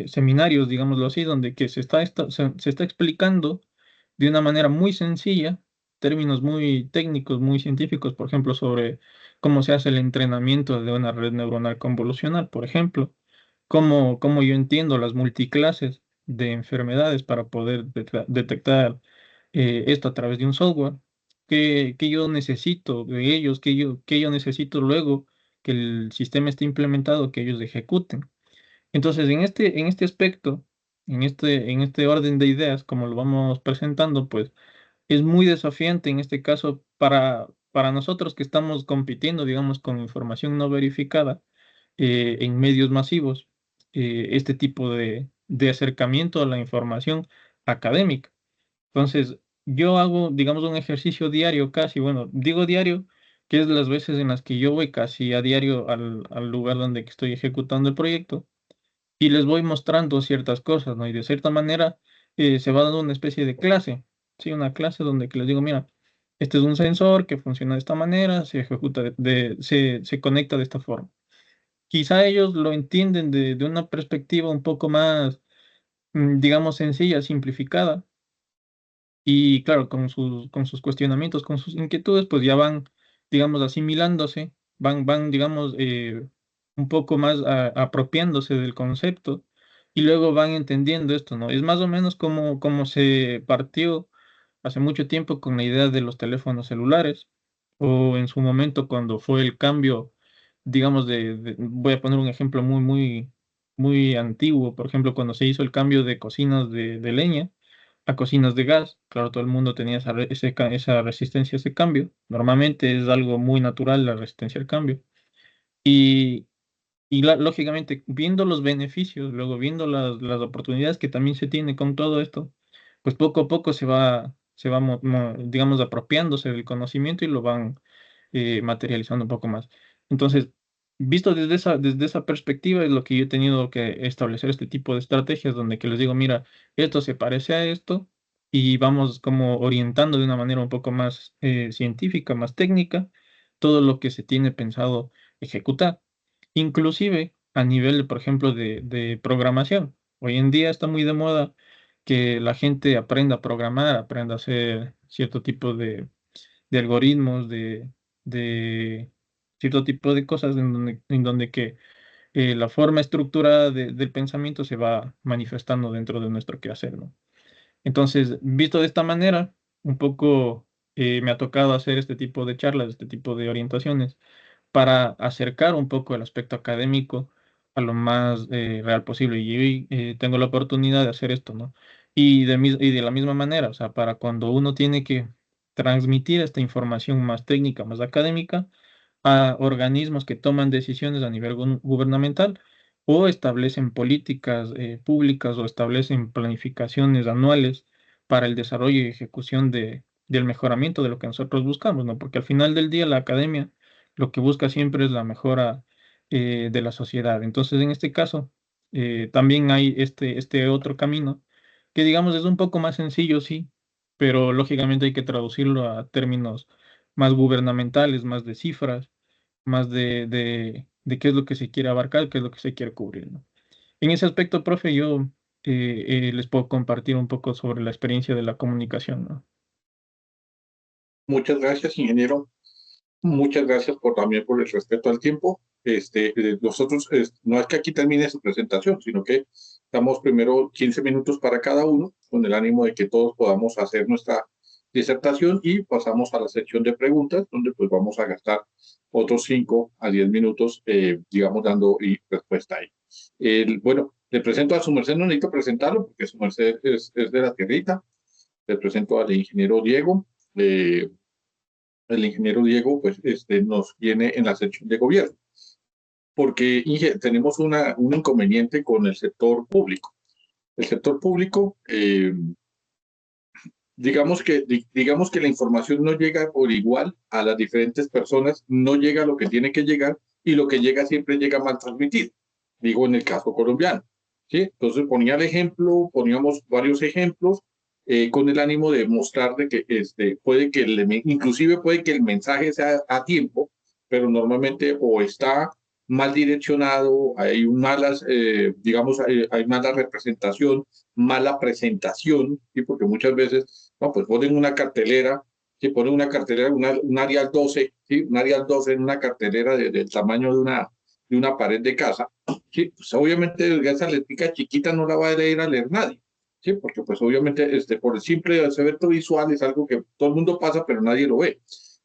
seminarios, digámoslo así, donde que se está explicando de una manera muy sencilla, términos muy técnicos, muy científicos, por ejemplo, sobre cómo se hace el entrenamiento de una red neuronal convolucional, por ejemplo, cómo yo entiendo las multiclases de enfermedades para poder detectar esto a través de un software, que yo necesito de ellos, que yo necesito luego que el sistema esté implementado, que ellos ejecuten. Entonces, en este aspecto, en este orden de ideas, como lo vamos presentando, pues es muy desafiante en este caso para nosotros que estamos compitiendo, digamos, con información no verificada en medios masivos, este tipo de acercamiento a la información académica. Entonces, yo hago, digamos, un ejercicio diario casi, bueno, digo diario, que es las veces en las que yo voy casi a diario al lugar donde estoy ejecutando el proyecto y les voy mostrando ciertas cosas, ¿no? Y de cierta manera se va dando una especie de clase, ¿sí? Una clase donde que les digo, mira, este es un sensor que funciona de esta manera, se ejecuta, se conecta de esta forma. Quizá ellos lo entienden de una perspectiva un poco más, digamos, sencilla, simplificada, y claro, con sus cuestionamientos, con sus inquietudes, pues ya van, digamos, asimilándose, digamos, un poco más apropiándose del concepto y luego van entendiendo esto, ¿no? Es más o menos como se partió hace mucho tiempo con la idea de los teléfonos celulares o en su momento cuando fue el cambio, digamos, voy a poner un ejemplo muy antiguo, por ejemplo, cuando se hizo el cambio de cocinas de leña a cocinas de gas. Claro, todo el mundo tenía esa resistencia a ese cambio. Normalmente es algo muy natural la resistencia al cambio. Y, lógicamente, viendo los beneficios, luego viendo las oportunidades que también se tiene con todo esto, pues poco a poco se va digamos, apropiándose del conocimiento y lo van materializando un poco más. Entonces, visto desde esa perspectiva, es lo que yo he tenido que establecer este tipo de estrategias donde que les digo, mira, esto se parece a esto y vamos como orientando de una manera un poco más científica, más técnica, todo lo que se tiene pensado ejecutar. Inclusive a nivel, por ejemplo, de programación. Hoy en día está muy de moda que la gente aprenda a programar, aprenda a hacer cierto tipo algoritmos, de cierto tipo de cosas en donde que la forma estructurada del pensamiento se va manifestando dentro de nuestro quehacer, ¿no? Entonces, visto de esta manera, un poco me ha tocado hacer este tipo de charlas, este tipo de orientaciones, para acercar un poco el aspecto académico a lo más real posible. Y hoy tengo la oportunidad de hacer esto, ¿no? Y de la misma manera, o sea, para cuando uno tiene que transmitir esta información más técnica, más académica, a organismos que toman decisiones a nivel gubernamental o establecen políticas públicas o establecen planificaciones anuales para el desarrollo y ejecución del mejoramiento de lo que nosotros buscamos, ¿no? Porque al final del día la academia lo que busca siempre es la mejora de la sociedad. Entonces, en este caso, también hay este otro camino que, digamos, es un poco más sencillo, sí, pero lógicamente hay que traducirlo a términos más gubernamentales, más de cifras, más de qué es lo que se quiere abarcar, qué es lo que se quiere cubrir, ¿no? En ese aspecto, profe, yo les puedo compartir un poco sobre la experiencia de la comunicación, ¿no? Muchas gracias, ingeniero. Muchas gracias también por el respeto al tiempo. Nosotros, no es que aquí termine su presentación, sino que damos primero 15 minutos para cada uno, con el ánimo de que todos podamos hacer nuestra disertación y pasamos a la sección de preguntas, donde pues vamos a gastar otros 5 a 10 minutos, digamos, dando respuesta ahí. Bueno, le presento a su merced, no necesito presentarlo porque su merced es de la tierrita. Le presento al ingeniero Diego. El ingeniero Diego, pues, nos viene en la sección de gobierno, porque tenemos un inconveniente con el sector público. El sector público, digamos que la información no llega por igual a las diferentes personas, no llega a lo que tiene que llegar, y lo que llega siempre llega mal transmitido. Digo, en el caso colombiano, ¿sí? Entonces poníamos varios ejemplos, con el ánimo de mostrar de que inclusive puede que el mensaje sea a tiempo, pero normalmente o está mal direccionado, hay hay mala representación, mala presentación, ¿sí? Porque muchas veces, no, pues ponen una cartelera, ¿sí? Ponen una cartelera, un Arial 12, ¿sí? Un Arial 12 en una cartelera del tamaño de una pared de casa, ¿sí? Pues obviamente esa letrica chiquita no la va a leer nadie, ¿sí? Porque pues obviamente por el simple aspecto visual es algo que todo el mundo pasa, pero nadie lo ve.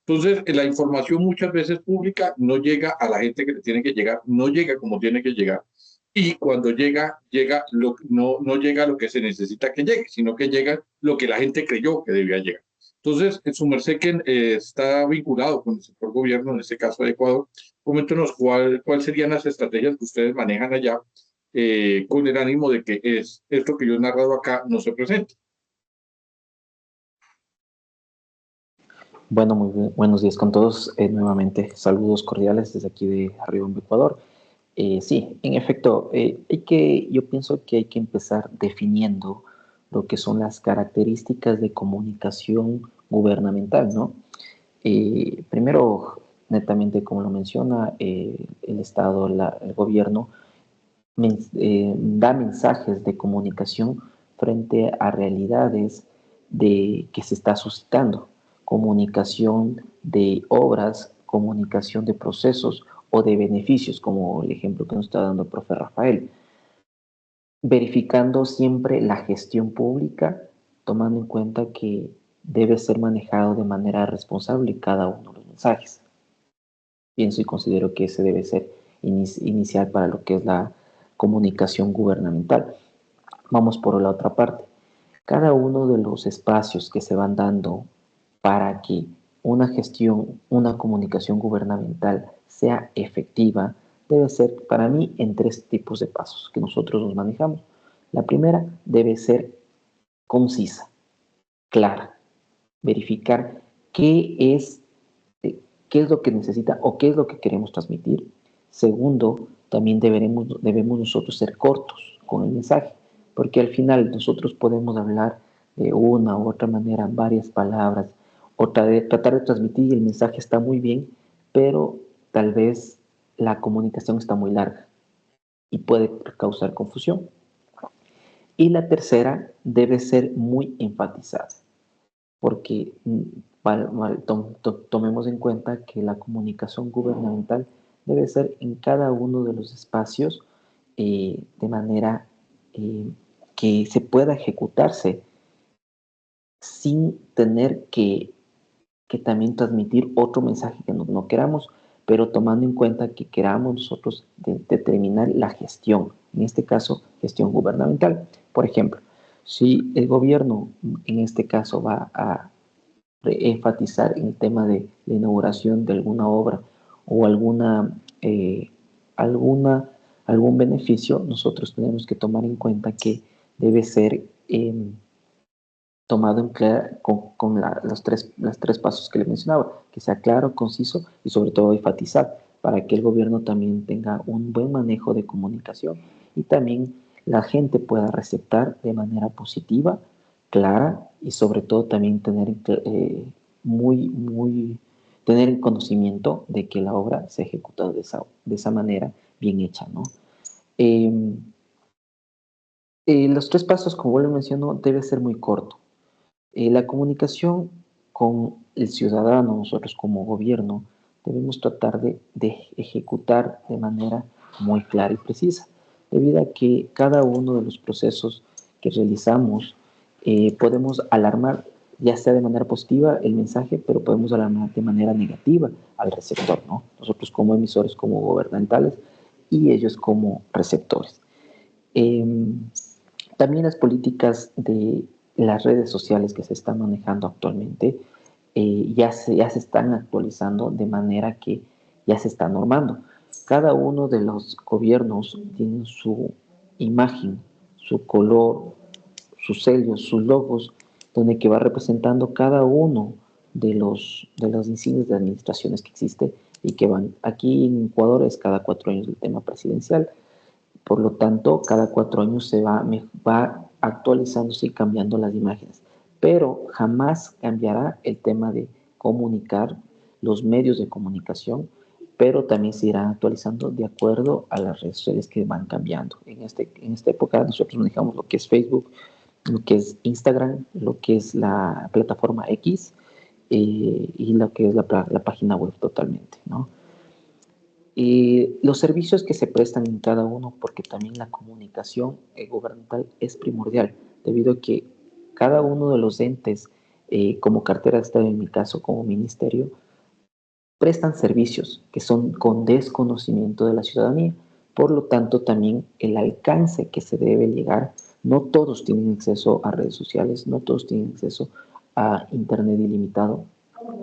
Entonces, la información muchas veces pública no llega a la gente que le tiene que llegar, no llega como tiene que llegar. Y cuando no llega lo que se necesita que llegue, sino que llega lo que la gente creyó que debía llegar. Entonces, en su merced que está vinculado con el sector gobierno, en este caso de Ecuador, coméntenos cuáles serían las estrategias que ustedes manejan allá, con el ánimo de que esto que yo he narrado acá no se presente. Bueno, buenos días con todos. Nuevamente, saludos cordiales desde aquí de Arribamba, Ecuador. Sí, en efecto, yo pienso que hay que empezar definiendo lo que son las características de comunicación gubernamental, ¿no? Primero, netamente, como lo menciona, el Estado, el gobierno, da mensajes de comunicación frente a realidades que se está suscitando. Comunicación de obras, comunicación de procesos o de beneficios, como el ejemplo que nos está dando el profe Rafael. Verificando siempre la gestión pública, tomando en cuenta que debe ser manejado de manera responsable cada uno de los mensajes. Pienso y considero que ese debe ser inicial para lo que es la comunicación gubernamental. Vamos por la otra parte. Cada uno de los espacios que se van dando para que una gestión, una comunicación gubernamental sea efectiva, debe ser para mí en 3 tipos de pasos que nosotros nos manejamos. La primera debe ser concisa, clara, verificar qué es lo que necesita o qué es lo que queremos transmitir. Segundo, también debemos nosotros ser cortos con el mensaje, porque al final nosotros podemos hablar de una u otra manera, varias palabras, o tratar de transmitir y el mensaje está muy bien, pero tal vez la comunicación está muy larga y puede causar confusión. Y la tercera debe ser muy enfatizada, porque tomemos en cuenta que la comunicación gubernamental debe ser en cada uno de los espacios de manera que se pueda ejecutarse sin tener que también transmitir otro mensaje que no queramos, pero tomando en cuenta que queramos nosotros determinar la gestión, en este caso, gestión gubernamental. Por ejemplo, si el gobierno, en este caso, va a enfatizar en el tema de la inauguración de alguna obra o algún beneficio, nosotros tenemos que tomar en cuenta que debe ser tomado en con los tres pasos que le mencionaba, que sea claro, conciso y sobre todo enfatizar para que el gobierno también tenga un buen manejo de comunicación y también la gente pueda receptar de manera positiva, clara y sobre todo también tener tener el conocimiento de que la obra se ha ejecutado de esa manera bien hecha, ¿no? Los tres pasos, como lo menciono, debe ser muy corto. La comunicación con el ciudadano, nosotros como gobierno, debemos tratar de ejecutar de manera muy clara y precisa, debido a que cada uno de los procesos que realizamos podemos alarmar, ya sea de manera positiva el mensaje, pero podemos alarmar de manera negativa al receptor, ¿no? Nosotros como emisores, como gubernamentales, y ellos como receptores. También las políticas de las redes sociales que se están manejando actualmente ya se están actualizando de manera que ya se está normando. Cada uno de los gobiernos tiene su imagen, su color, sus sellos, sus logos, donde que va representando cada uno de los insignias de administraciones que existe y que van. Aquí en Ecuador es cada 4 años el tema presidencial. Por lo tanto, cada 4 años se va actualizándose y cambiando las imágenes. Pero jamás cambiará el tema de comunicar, los medios de comunicación, pero también se irán actualizando de acuerdo a las redes sociales que van cambiando. En esta época nosotros manejamos lo que es Facebook, lo que es Instagram, lo que es la plataforma X y lo que es la página web totalmente, ¿no? Y los servicios que se prestan en cada uno, porque también la comunicación gubernamental es primordial, debido a que cada uno de los entes, como cartera de Estado, en mi caso como ministerio, prestan servicios que son con desconocimiento de la ciudadanía. Por lo tanto, también el alcance que se debe llegar, no todos tienen acceso a redes sociales, no todos tienen acceso a internet ilimitado.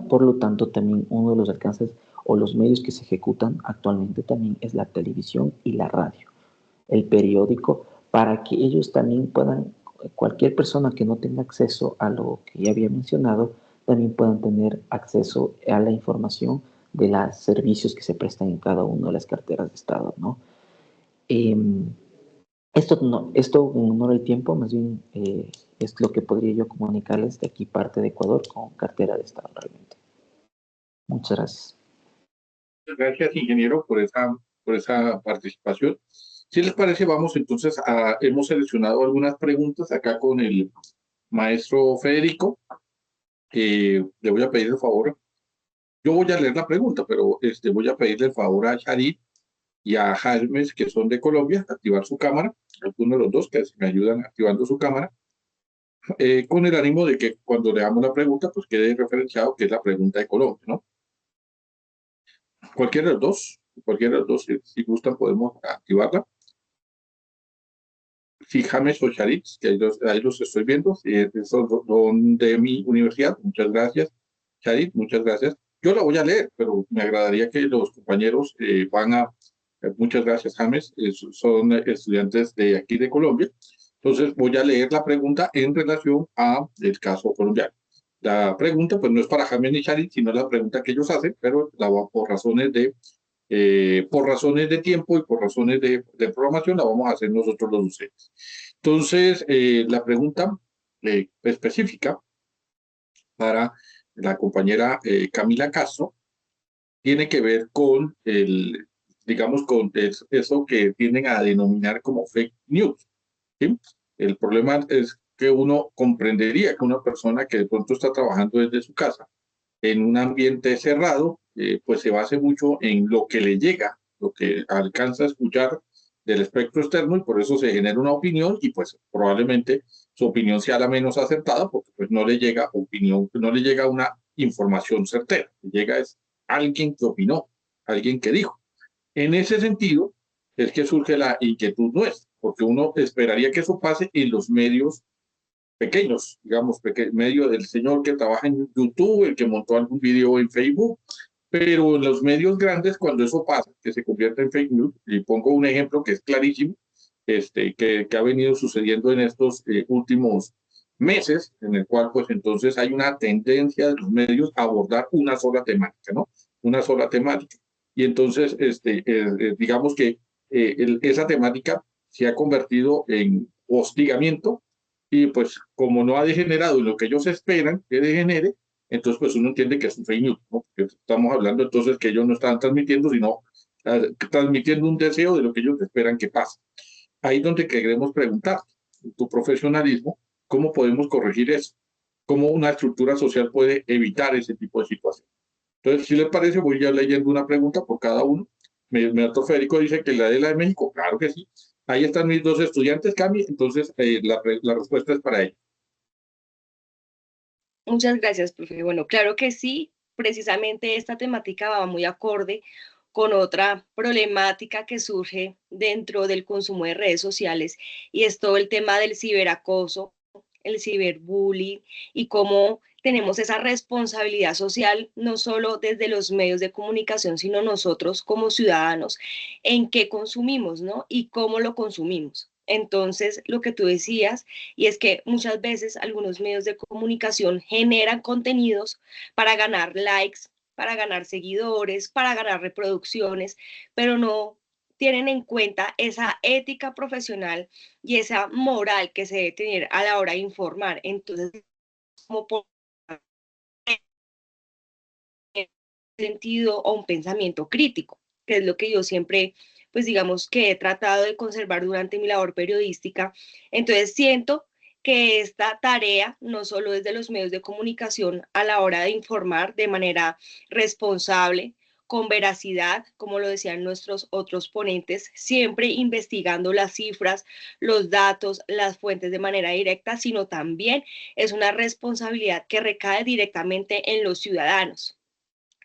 Por lo tanto, también uno de los alcances o los medios que se ejecutan actualmente también es la televisión y la radio, el periódico, para que ellos también puedan, cualquier persona que no tenga acceso a lo que ya había mencionado, también puedan tener acceso a la información de los servicios que se prestan en cada una de las carteras de Estado, ¿no? Esto en honor al tiempo, más bien es lo que podría yo comunicarles de aquí parte de Ecuador con cartera de Estado realmente. Muchas gracias. Gracias, ingeniero, por esa participación. Si les parece, vamos entonces hemos seleccionado algunas preguntas acá con el maestro Federico. Le voy a pedir el favor. Yo voy a leer la pregunta, pero voy a pedirle el favor a Charit y a Jaime, que son de Colombia, activar su cámara, algunos de los dos que me ayudan activando su cámara, con el ánimo de que cuando leamos la pregunta, pues quede referenciado que es la pregunta de Colombia, ¿no? Cualquiera de los dos, si gustan, podemos activarla. Sí, James o Charit, que ahí los estoy viendo, son de mi universidad. Muchas gracias, Charit, muchas gracias. Yo la voy a leer, pero me agradaría que los compañeros muchas gracias, James, son estudiantes de aquí de Colombia. Entonces voy a leer la pregunta en relación al caso colombiano. La pregunta, pues no es para James ni Charit, sino la pregunta que ellos hacen, pero por razones de tiempo y por razones de programación la vamos a hacer nosotros los docentes. Entonces, la pregunta específica para la compañera Camila Castro tiene que ver con con eso que tienden a denominar como fake news, ¿sí? El problema es que uno comprendería que una persona que de pronto está trabajando desde su casa en un ambiente cerrado, pues se base mucho en lo que le llega, lo que alcanza a escuchar del espectro externo, y por eso se genera una opinión, y pues probablemente su opinión sea la menos acertada, porque pues no le llega opinión, no le llega una información certera, le llega es alguien que opinó, alguien que dijo. En ese sentido es que surge la inquietud nuestra, porque uno esperaría que eso pase en los medios pequeños, digamos, medio del señor que trabaja en YouTube, el que montó algún video en Facebook, pero en los medios grandes, cuando eso pasa, que se convierte en fake news, y pongo un ejemplo que es clarísimo, que ha venido sucediendo en estos últimos meses, en el cual pues entonces hay una tendencia de los medios a abordar una sola temática, ¿no? Una sola temática. Y entonces, digamos que esa temática se ha convertido en hostigamiento, y pues como no ha degenerado en lo que ellos esperan que degenere, entonces pues uno entiende que es un fake news, ¿no? Porque estamos hablando entonces que ellos no están transmitiendo, sino transmitiendo un deseo de lo que ellos esperan que pase. Ahí es donde queremos preguntar, tu profesionalismo, ¿cómo podemos corregir eso? ¿Cómo una estructura social puede evitar ese tipo de situaciones? Entonces, si les parece, voy ya leyendo una pregunta por cada uno. Maestro Federico dice que la de México, claro que sí. Ahí están mis dos estudiantes, Cami, entonces la respuesta es para ellos. Muchas gracias, profe. Bueno, claro que sí, precisamente esta temática va muy acorde con otra problemática que surge dentro del consumo de redes sociales, y es todo el tema del ciberacoso, el ciberbullying, y cómo tenemos esa responsabilidad social, no solo desde los medios de comunicación, sino nosotros como ciudadanos, en qué consumimos, ¿no? Y cómo lo consumimos. Entonces, lo que tú decías, y es que muchas veces algunos medios de comunicación generan contenidos para ganar likes, para ganar seguidores, para ganar reproducciones, pero no tienen en cuenta esa ética profesional y esa moral que se debe tener a la hora de informar. Entonces, como por sentido o un pensamiento crítico, que es lo que yo siempre, pues digamos que he tratado de conservar durante mi labor periodística. Entonces siento que esta tarea, no solo es de los medios de comunicación a la hora de informar de manera responsable, con veracidad, como lo decían nuestros otros ponentes, siempre investigando las cifras, los datos, las fuentes de manera directa, sino también es una responsabilidad que recae directamente en los ciudadanos.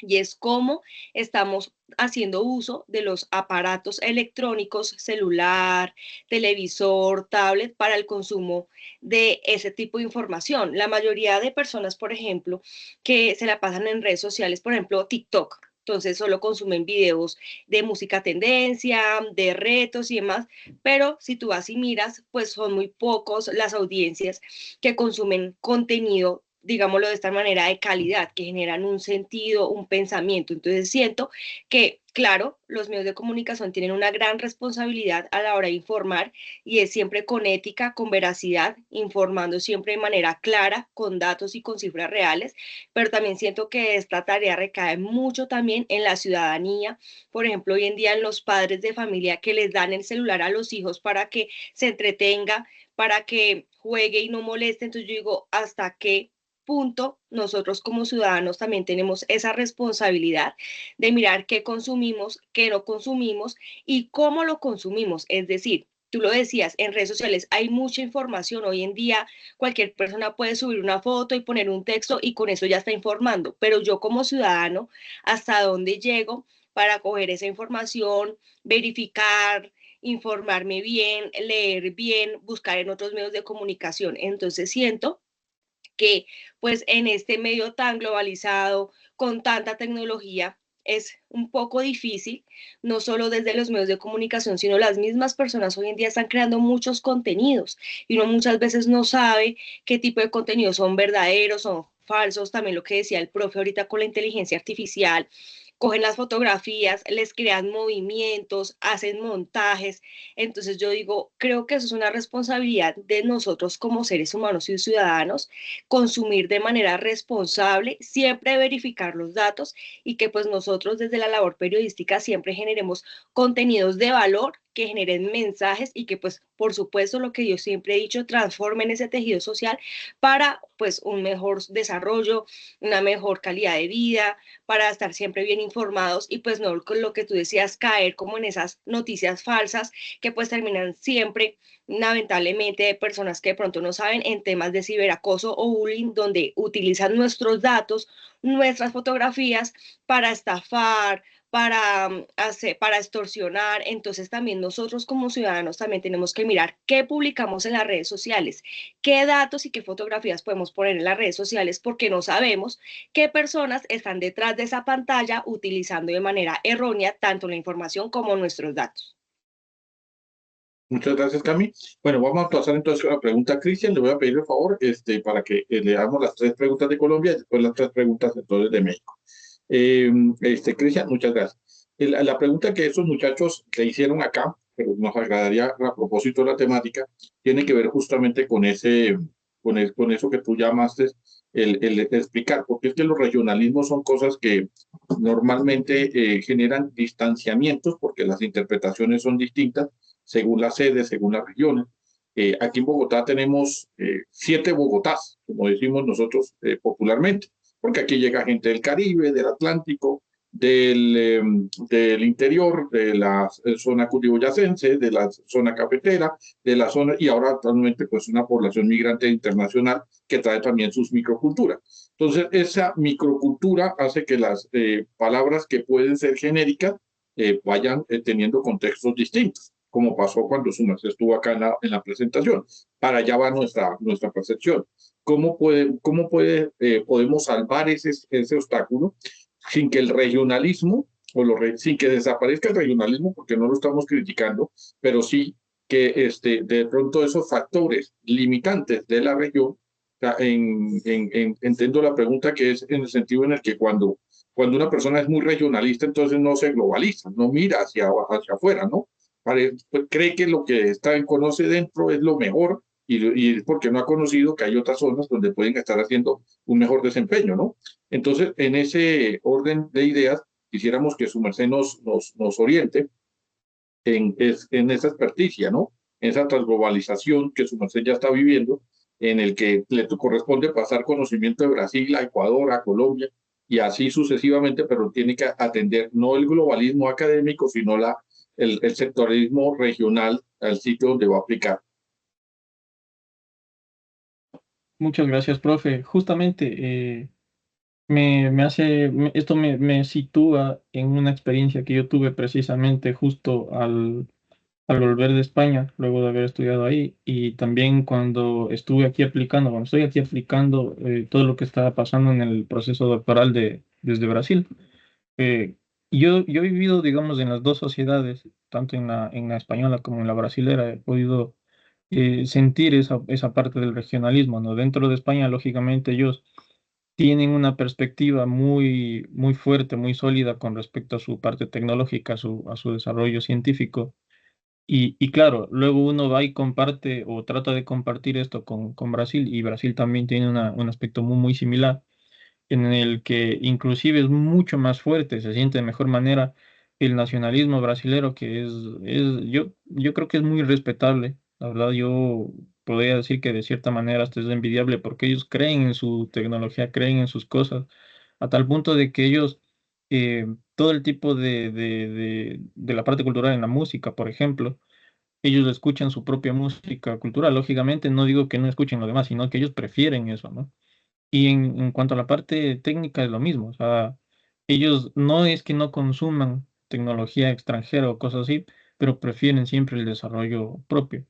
Y es cómo estamos haciendo uso de los aparatos electrónicos, celular, televisor, tablet, para el consumo de ese tipo de información. La mayoría de personas, por ejemplo, que se la pasan en redes sociales, por ejemplo, TikTok, entonces solo consumen videos de música tendencia, de retos y demás, pero si tú vas y miras, pues son muy pocos las audiencias que consumen contenido, digámoslo de esta manera, de calidad, que generan un sentido, un pensamiento. Entonces siento que, claro, los medios de comunicación tienen una gran responsabilidad a la hora de informar, y es siempre con ética, con veracidad, informando siempre de manera clara, con datos y con cifras reales, pero también siento que esta tarea recae mucho también en la ciudadanía. Por ejemplo, hoy en día en los padres de familia que les dan el celular a los hijos para que se entretenga, para que juegue y no moleste. Entonces yo digo, ¿hasta qué punto nosotros como ciudadanos también tenemos esa responsabilidad de mirar qué consumimos, qué no consumimos y cómo lo consumimos? Es decir, tú lo decías, en redes sociales hay mucha información. Hoy en día cualquier persona puede subir una foto y poner un texto y con eso ya está informando, pero yo como ciudadano, ¿hasta dónde llego para coger esa información, verificar, informarme bien, leer bien, buscar en otros medios de comunicación? Entonces siento que pues en este medio tan globalizado, con tanta tecnología, es un poco difícil, no solo desde los medios de comunicación, sino las mismas personas hoy en día están creando muchos contenidos, y uno muchas veces no sabe qué tipo de contenidos son verdaderos, son falsos. También lo que decía el profe ahorita con la inteligencia artificial, cogen las fotografías, les crean movimientos, hacen montajes. Entonces yo digo, creo que eso es una responsabilidad de nosotros como seres humanos y ciudadanos, consumir de manera responsable, siempre verificar los datos, y que pues nosotros desde la labor periodística siempre generemos contenidos de valor que generen mensajes y que pues por supuesto lo que yo siempre he dicho, transformen ese tejido social para pues un mejor desarrollo, una mejor calidad de vida, para estar siempre bien informados y pues no con lo que tú decías, caer como en esas noticias falsas que pues terminan siempre lamentablemente de personas que de pronto no saben en temas de ciberacoso o bullying, donde utilizan nuestros datos, nuestras fotografías para estafar, para extorsionar. Entonces también nosotros como ciudadanos también tenemos que mirar qué publicamos en las redes sociales, qué datos y qué fotografías podemos poner en las redes sociales, porque no sabemos qué personas están detrás de esa pantalla utilizando de manera errónea tanto la información como nuestros datos. Muchas gracias, Cami. Bueno, vamos a pasar entonces a la pregunta a Cristian. Le voy a pedir el favor para que le hagamos las 3 preguntas de Colombia y después las 3 preguntas entonces de México. Cristian, muchas gracias. La pregunta que esos muchachos le hicieron acá, pero nos agradaría a propósito de la temática, tiene que ver justamente con con eso que tú llamaste el explicar, porque es que los regionalismos son cosas que normalmente generan distanciamientos porque las interpretaciones son distintas según las sedes, según las regiones. Aquí en Bogotá tenemos 7 Bogotás, como decimos nosotros popularmente, porque aquí llega gente del Caribe, del Atlántico, del interior, de la zona cundiboyacense, de la zona cafetera, de la zona, y ahora actualmente pues una población migrante internacional que trae también sus microculturas. Entonces, esa microcultura hace que las palabras que pueden ser genéricas vayan teniendo contextos distintos, como pasó cuando su merced estuvo acá en la presentación. Para allá va nuestra percepción. ¿Cómo podemos salvar ese obstáculo sin que el regionalismo, sin que desaparezca el regionalismo, porque no lo estamos criticando, pero sí que de pronto esos factores limitantes de la región, entiendo la pregunta que es en el sentido en el que cuando una persona es muy regionalista, entonces no se globaliza, no mira hacia afuera, ¿no? Cree que lo que conoce dentro es lo mejor y porque no ha conocido que hay otras zonas donde pueden estar haciendo un mejor desempeño, ¿no? Entonces, en ese orden de ideas, quisiéramos que su merced nos oriente en esa experticia, ¿no? En esa transglobalización que su merced ya está viviendo, en el que le corresponde pasar conocimiento de Brasil a Ecuador, a Colombia, y así sucesivamente, pero tiene que atender no el globalismo académico, sino el sectorismo regional al sitio donde va a aplicar. Muchas gracias, profe. Justamente esto me sitúa en una experiencia que yo tuve precisamente justo al volver de España, luego de haber estudiado ahí, y también cuando estoy aquí aplicando todo lo que estaba pasando en el proceso doctoral desde Brasil. Yo he vivido, digamos, en las 2 sociedades, tanto en la española como en la brasilera. He podido sentir esa parte del regionalismo, ¿no? Dentro de España, lógicamente, ellos tienen una perspectiva muy, muy fuerte, muy sólida con respecto a su parte tecnológica, a su desarrollo científico. Y claro, luego uno va y comparte o trata de compartir esto con Brasil, y Brasil también tiene un aspecto muy, muy similar, en el que inclusive es mucho más fuerte, se siente de mejor manera el nacionalismo brasilero, que yo creo que es muy respetable. La verdad, yo podría decir que de cierta manera hasta es envidiable, porque ellos creen en su tecnología, creen en sus cosas, a tal punto de que ellos, todo el tipo de la parte cultural en la música, por ejemplo, ellos escuchan su propia música cultural. Lógicamente, no digo que no escuchen lo demás, sino que ellos prefieren eso, ¿no? Y en cuanto a la parte técnica es lo mismo, o sea, ellos no es que no consuman tecnología extranjera o cosas así, pero prefieren siempre el desarrollo propio.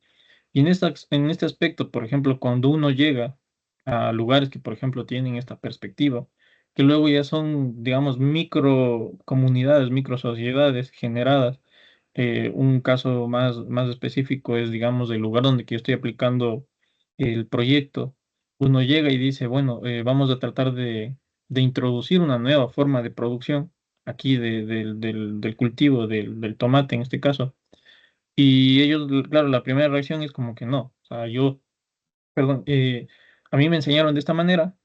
Y en este aspecto, por ejemplo, cuando uno llega a lugares que, por ejemplo, tienen esta perspectiva, que luego ya son, digamos, micro comunidades, micro sociedades generadas. Un caso más específico es, digamos, el lugar donde que yo estoy aplicando el proyecto. Uno llega y dice, bueno, vamos a tratar de introducir una nueva forma de producción aquí del cultivo del tomate en este caso. Y ellos, claro, la primera reacción es como que no. O sea, perdón, a mí me enseñaron de esta manera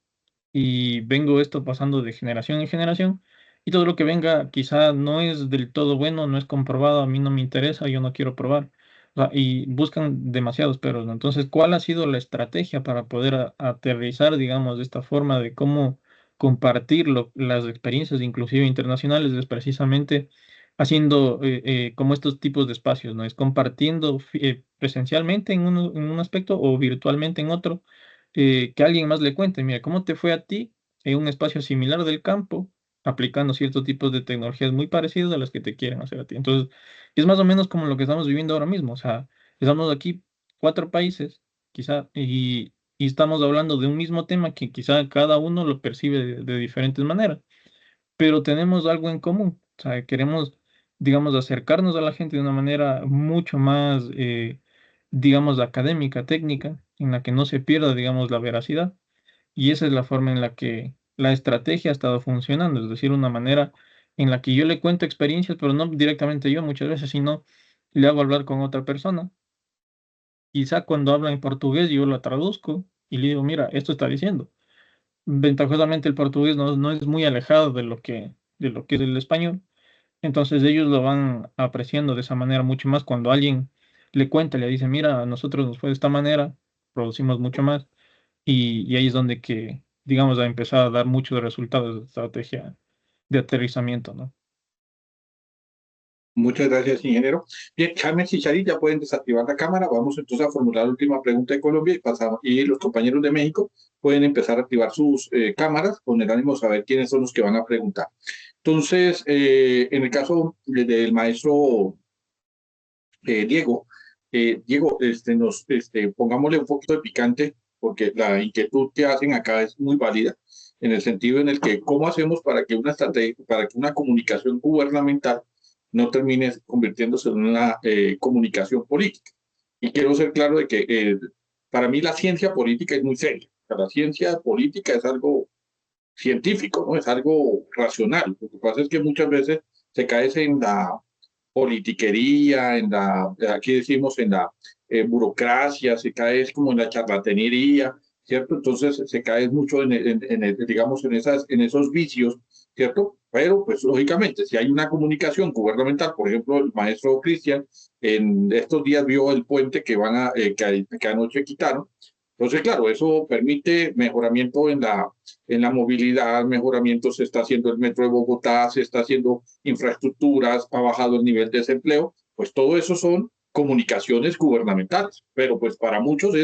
y vengo esto pasando de generación en generación, y todo lo que venga quizá no es del todo bueno, no es comprobado, a mí no me interesa, yo no quiero probar. O sea, y buscan demasiados peros, ¿no? Entonces, ¿cuál ha sido la estrategia para poder aterrizar, digamos, de esta forma de cómo compartir las experiencias, inclusive internacionales, es precisamente haciendo como estos tipos de espacios, ¿no? Es compartiendo presencialmente en un aspecto o virtualmente en otro, que alguien más le cuente, mira, ¿cómo te fue a ti en un espacio similar del campo, aplicando ciertos tipos de tecnologías muy parecidas a las que te quieren hacer a ti? Entonces, es más o menos como lo que estamos viviendo ahora mismo. O sea, estamos aquí 4 países, quizá, y estamos hablando de un mismo tema que quizá cada uno lo percibe de diferentes maneras, pero tenemos algo en común. O sea, queremos, digamos, acercarnos a la gente de una manera mucho más, digamos, académica, técnica, en la que no se pierda, digamos, la veracidad. Y esa es la forma en la que la estrategia ha estado funcionando, es decir, una manera en la que yo le cuento experiencias, pero no directamente yo muchas veces, sino le hago hablar con otra persona. Quizá cuando habla en portugués yo lo traduzco y le digo, mira, esto está diciendo. Ventajosamente el portugués no es muy alejado de lo que es el español, entonces ellos lo van apreciando de esa manera mucho más cuando alguien le cuenta, le dice, mira, a nosotros nos fue de esta manera, producimos mucho más. Y ahí es donde que, digamos, ha empezado a dar muchos resultados de estrategia de aterrizamiento, ¿no? Muchas gracias, ingeniero. Bien, James y Charit ya pueden desactivar la cámara. Vamos entonces a formular la última pregunta de Colombia y pasamos. Y los compañeros de México pueden empezar a activar sus cámaras con el ánimo de saber quiénes son los que van a preguntar. Entonces, en el caso del maestro Diego, Diego, pongámosle un poquito de picante porque la inquietud que hacen acá es muy válida en el sentido en el que cómo hacemos para que una estrategia, para que una comunicación gubernamental no termine convirtiéndose en una comunicación política. Y quiero ser claro de que para mí la ciencia política es muy seria. O sea, la ciencia política es algo científico, ¿no? Es algo racional. Lo que pasa es que muchas veces se cae en la politiquería, aquí decimos en la burocracia, se cae como en la charlatanería, ¿cierto? Entonces se cae mucho digamos, en esos vicios, ¿cierto? Pero, pues, lógicamente, si hay una comunicación gubernamental, por ejemplo, el maestro Cristian en estos días vio el puente que anoche quitaron. Entonces, claro, eso permite mejoramiento en la movilidad, mejoramiento se está haciendo el metro de Bogotá, se está haciendo infraestructuras, ha bajado el nivel de desempleo, pues todo eso son comunicaciones gubernamentales, pero pues para muchos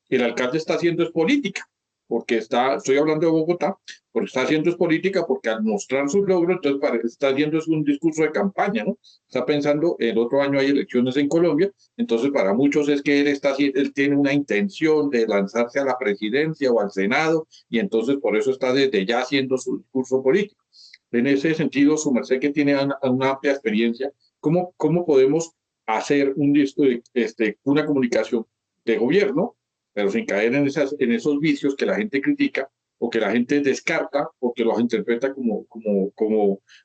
el alcalde está haciendo es política, porque estoy hablando de Bogotá, porque está haciendo es política, porque al mostrar sus logros, entonces está haciendo es un discurso de campaña, ¿no? Está pensando, el otro año hay elecciones en Colombia, entonces para muchos es que él tiene una intención de lanzarse a la presidencia o al Senado, y entonces por eso está desde ya haciendo su discurso político. En ese sentido, su merced que tiene una amplia experiencia, ¿cómo podemos hacer una comunicación de gobierno, pero sin caer en esos vicios que la gente critica o que la gente descarta o que los interpreta como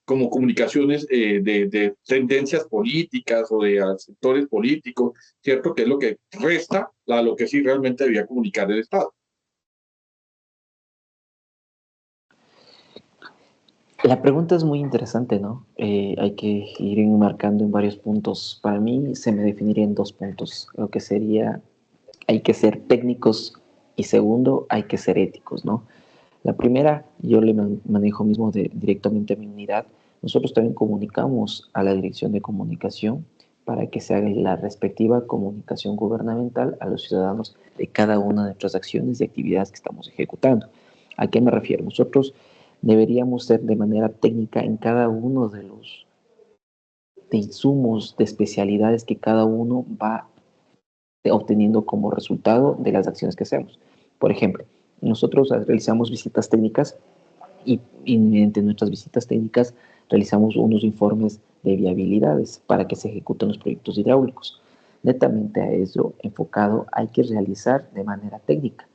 comunicaciones de tendencias políticas o de sectores políticos, ¿cierto? Que es lo que resta a lo que sí realmente debía comunicar el Estado. La pregunta es muy interesante, ¿no? Hay que ir enmarcando en varios puntos. Para mí se me definiría en 2 puntos. Lo que sería, hay que ser técnicos y segundo, hay que ser éticos, ¿no? La primera, yo le manejo mismo directamente a mi unidad. Nosotros también comunicamos a la Dirección de Comunicación para que se haga la respectiva comunicación gubernamental a los ciudadanos de cada una de nuestras acciones y actividades que estamos ejecutando. ¿A qué me refiero? Nosotros deberíamos ser de manera técnica en cada uno de los insumos, de especialidades que cada uno va obteniendo como resultado de las acciones que hacemos. Por ejemplo, nosotros realizamos visitas técnicas y mediante nuestras visitas técnicas realizamos unos informes de viabilidades para que se ejecuten los proyectos hidráulicos. Netamente a eso enfocado hay que realizar de manera técnica.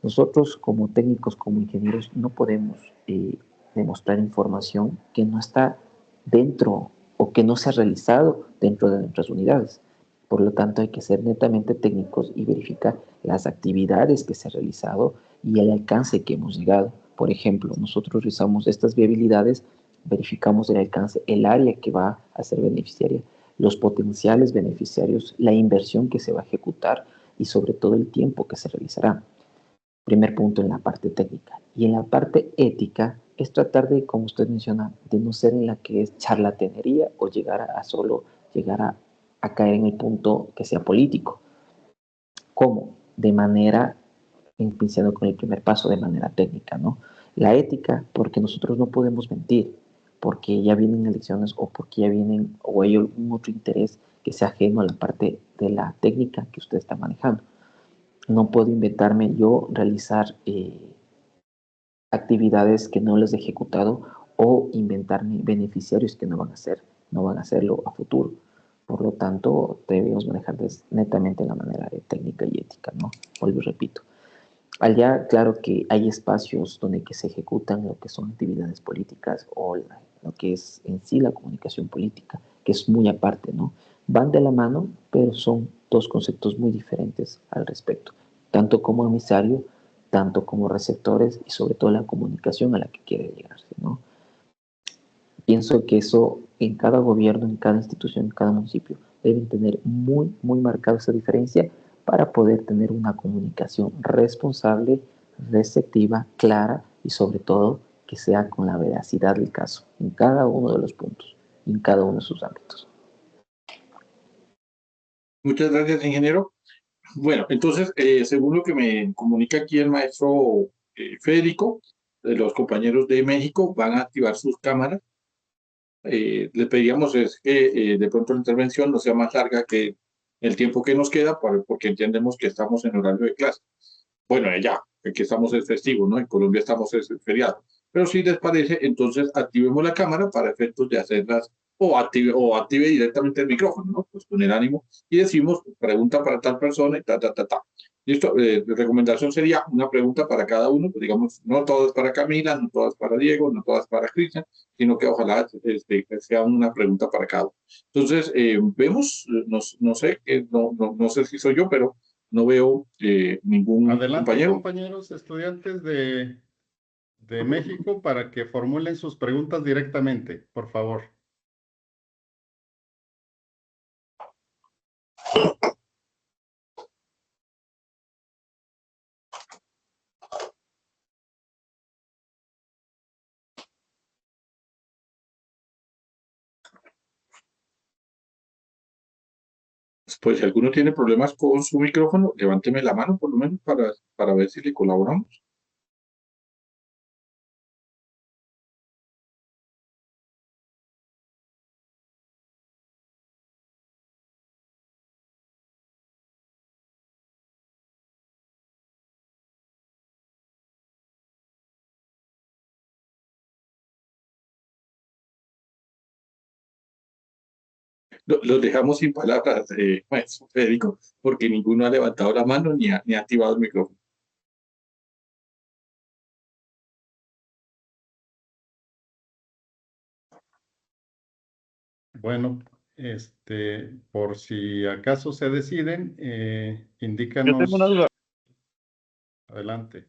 Nosotros como técnicos, como ingenieros, no podemos demostrar información que no está dentro o que no se ha realizado dentro de nuestras unidades. Por lo tanto, hay que ser netamente técnicos y verificar las actividades que se han realizado y el alcance que hemos llegado. Por ejemplo, nosotros realizamos estas viabilidades verificamos el alcance, el área que va a ser beneficiaria, los potenciales beneficiarios, la inversión que se va a ejecutar y sobre todo el tiempo que se realizará. Primer punto en la parte técnica. Y en la parte ética es tratar de, como usted menciona, de no ser en la que es charlatanería o llegar a solo llegar a caer en el punto que sea político. ¿Cómo? De manera, iniciando con el primer paso, de manera técnica, ¿no? La ética, porque nosotros no podemos mentir, porque ya vienen elecciones o porque ya vienen, o hay algún otro interés que sea ajeno a la parte de la técnica que usted está manejando. No puedo inventarme yo realizar actividades que no les he ejecutado o inventarme beneficiarios que no van a hacerlo a futuro. Por lo tanto, debemos manejar netamente la manera de técnica y ética, ¿no? Vuelvo y repito. Allá, claro que hay espacios donde que se ejecutan lo que son actividades políticas o lo que es en sí la comunicación política, que es muy aparte, ¿no? Van de la mano, pero son dos conceptos muy diferentes al respecto, tanto como emisario, tanto como receptores y sobre todo la comunicación a la que quiere llegarse, ¿no? Pienso que eso en cada gobierno, en cada institución, en cada municipio, deben tener muy, muy marcada esa diferencia para poder tener una comunicación responsable, receptiva, clara y sobre todo que sea con la veracidad del caso en cada uno de los puntos, en cada uno de sus ámbitos. Muchas gracias, ingeniero. Bueno, entonces, según lo que me comunica aquí el maestro Federico, los compañeros de México van a activar sus cámaras. Les pediríamos es que de pronto la intervención no sea más larga que el tiempo que nos queda, porque entendemos que estamos en horario de clase. Bueno, ya, que estamos en festivo, ¿no? En Colombia estamos en feriado. Pero si les parece, entonces activemos la cámara para efectos de hacerlas, o active directamente el micrófono, ¿no? Pues con el ánimo, y decimos, pregunta para tal persona y ta. Listo, la recomendación sería una pregunta para cada uno, pues digamos, no todas para Camila, no todas para Diego, no todas para Cristian, sino que ojalá sea una pregunta para cada uno. Entonces, vemos, no sé, no sé si soy yo, pero no veo ningún Adelante, compañero. compañeros estudiantes de México, para que formulen sus preguntas directamente, por favor. Pues si alguno tiene problemas con su micrófono, levánteme la mano por lo menos para ver si le colaboramos. Los dejamos sin palabras, maestro Federico, porque ninguno ha levantado la mano ni ha activado el micrófono. Bueno, por si acaso se deciden, Yo indícanos. tengo una duda. Adelante.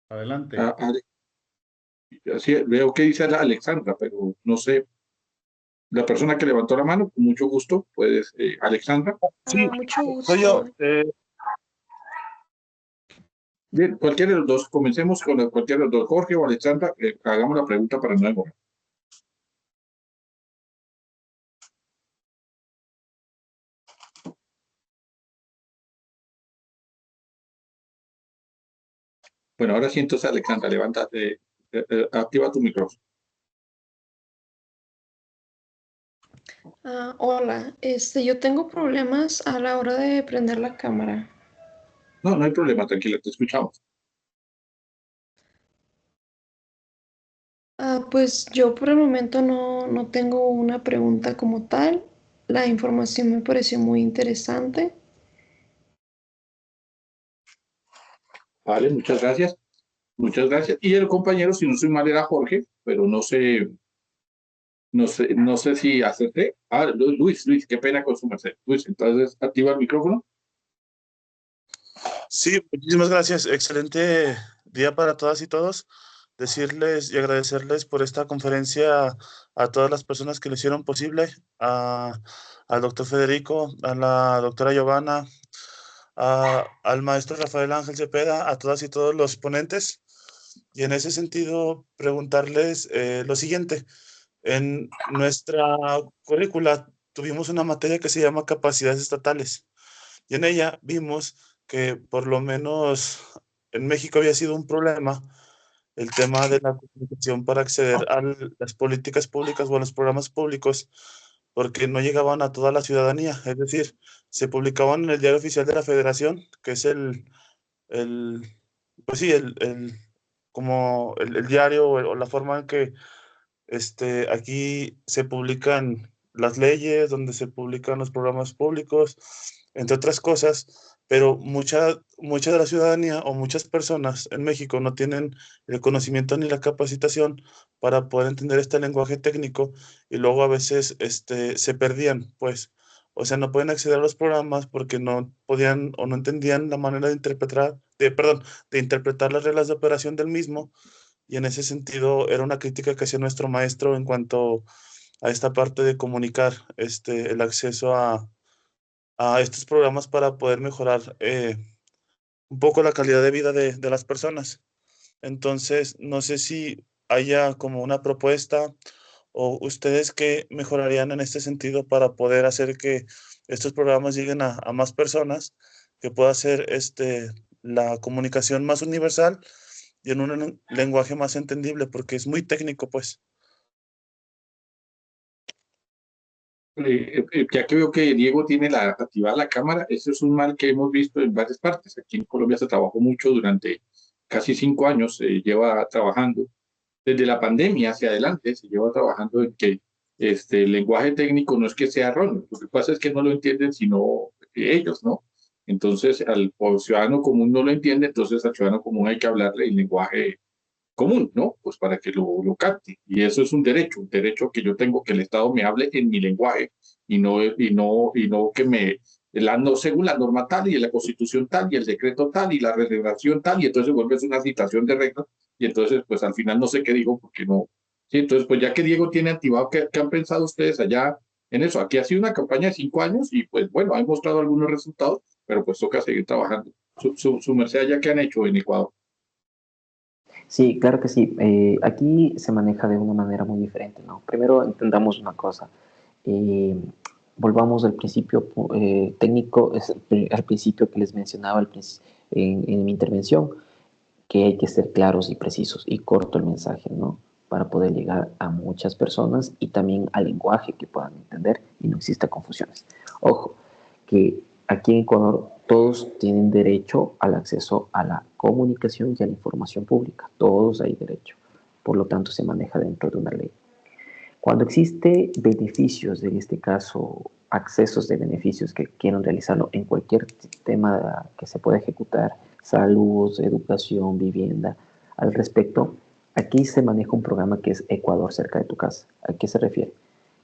Adelante. Sí, veo que dice Alexandra, pero no sé. La persona que levantó la mano, con mucho gusto, puedes, Alexandra. Sí, Mucho soy yo. gusto. Bien, cualquiera de los dos, comencemos con cualquiera de los dos, Jorge o Alexandra, hagamos la pregunta para no demorar. Bueno, ahora sí, entonces, Alexandra, levántate, activa tu micrófono. Hola, yo tengo problemas a la hora de prender la cámara. No hay problema, tranquila, te escuchamos. Pues yo por el momento no tengo una pregunta como tal. La información me pareció muy interesante. Vale, muchas gracias. Muchas gracias. Y el compañero, si no soy mal, era Jorge, pero no sé si acerté. Luis, qué pena con su merced. Luis, entonces activa el micrófono. Sí, muchísimas gracias. Excelente día para todas y todos. Decirles y agradecerles por esta conferencia a todas las personas que lo hicieron posible, al doctor Federico, a la doctora Giovanna, al maestro Rafael Ángel Cepeda, a todas y todos los ponentes. Y en ese sentido, preguntarles lo siguiente. En nuestra currícula tuvimos una materia que se llama capacidades estatales. Y en ella vimos que por lo menos en México había sido un problema el tema de la comunicación para acceder a las políticas públicas o a los programas públicos, porque no llegaban a toda la ciudadanía. Es decir, se publicaban en el Diario Oficial de la Federación, que es el pues sí, como el diario o la forma en que aquí se publican las leyes, donde se publican los programas públicos, entre otras cosas, pero mucha de la ciudadanía o muchas personas en México no tienen el conocimiento ni la capacitación para poder entender este lenguaje técnico y luego a veces se perdían, pues. O sea, no pueden acceder a los programas porque no podían o no entendían la manera de interpretar, de interpretar las reglas de operación del mismo, y en ese sentido era una crítica que hacía nuestro maestro en cuanto a esta parte de comunicar el acceso a estos programas para poder mejorar un poco la calidad de vida de las personas. Entonces, no sé si haya como una propuesta o ustedes qué mejorarían en este sentido para poder hacer que estos programas lleguen a más personas, que pueda ser la comunicación más universal y en un lenguaje más entendible, porque es muy técnico, pues. Ya que veo que Diego tiene activada la cámara, eso es un mal que hemos visto en varias partes. Aquí en Colombia se trabajó mucho durante casi 5 años, se lleva trabajando. Desde la pandemia hacia adelante se lleva trabajando en que el lenguaje técnico no es que sea erróneo, lo que pasa es que no lo entienden sino ellos, ¿no? Entonces, al ciudadano común no lo entiende, entonces al ciudadano común hay que hablarle el lenguaje común, ¿no? Pues para que lo capte. Y eso es un derecho que yo tengo, que el Estado me hable en mi lenguaje y no que según la norma tal y la constitución tal y el decreto tal y la redacción tal, y entonces vuelve una citación de reglas y entonces pues al final no sé qué digo porque no. Sí, entonces pues ya que Diego tiene activado, ¿qué han pensado ustedes allá en eso? Aquí ha sido una campaña de 5 años y pues bueno, ha mostrado algunos resultados, pero pues toca seguir trabajando. Su merced allá, ¿qué han hecho en Ecuador? Sí, claro que sí. Aquí se maneja de una manera muy diferente, ¿no? Primero entendamos una cosa. Eh, Volvamos al principio técnico, al principio que les mencionaba en mi intervención, que hay que ser claros y precisos y corto el mensaje, ¿no? Para poder llegar a muchas personas y también al lenguaje que puedan entender y no exista confusiones. Ojo, que aquí en Ecuador todos tienen derecho al acceso a la comunicación y a la información pública. Todos hay derecho. Por lo tanto, se maneja dentro de una ley. Cuando existe beneficios, en este caso, accesos de beneficios que quieran realizarlo en cualquier tema que se pueda ejecutar, salud, educación, vivienda, al respecto, aquí se maneja un programa que es Ecuador cerca de tu casa. ¿A qué se refiere?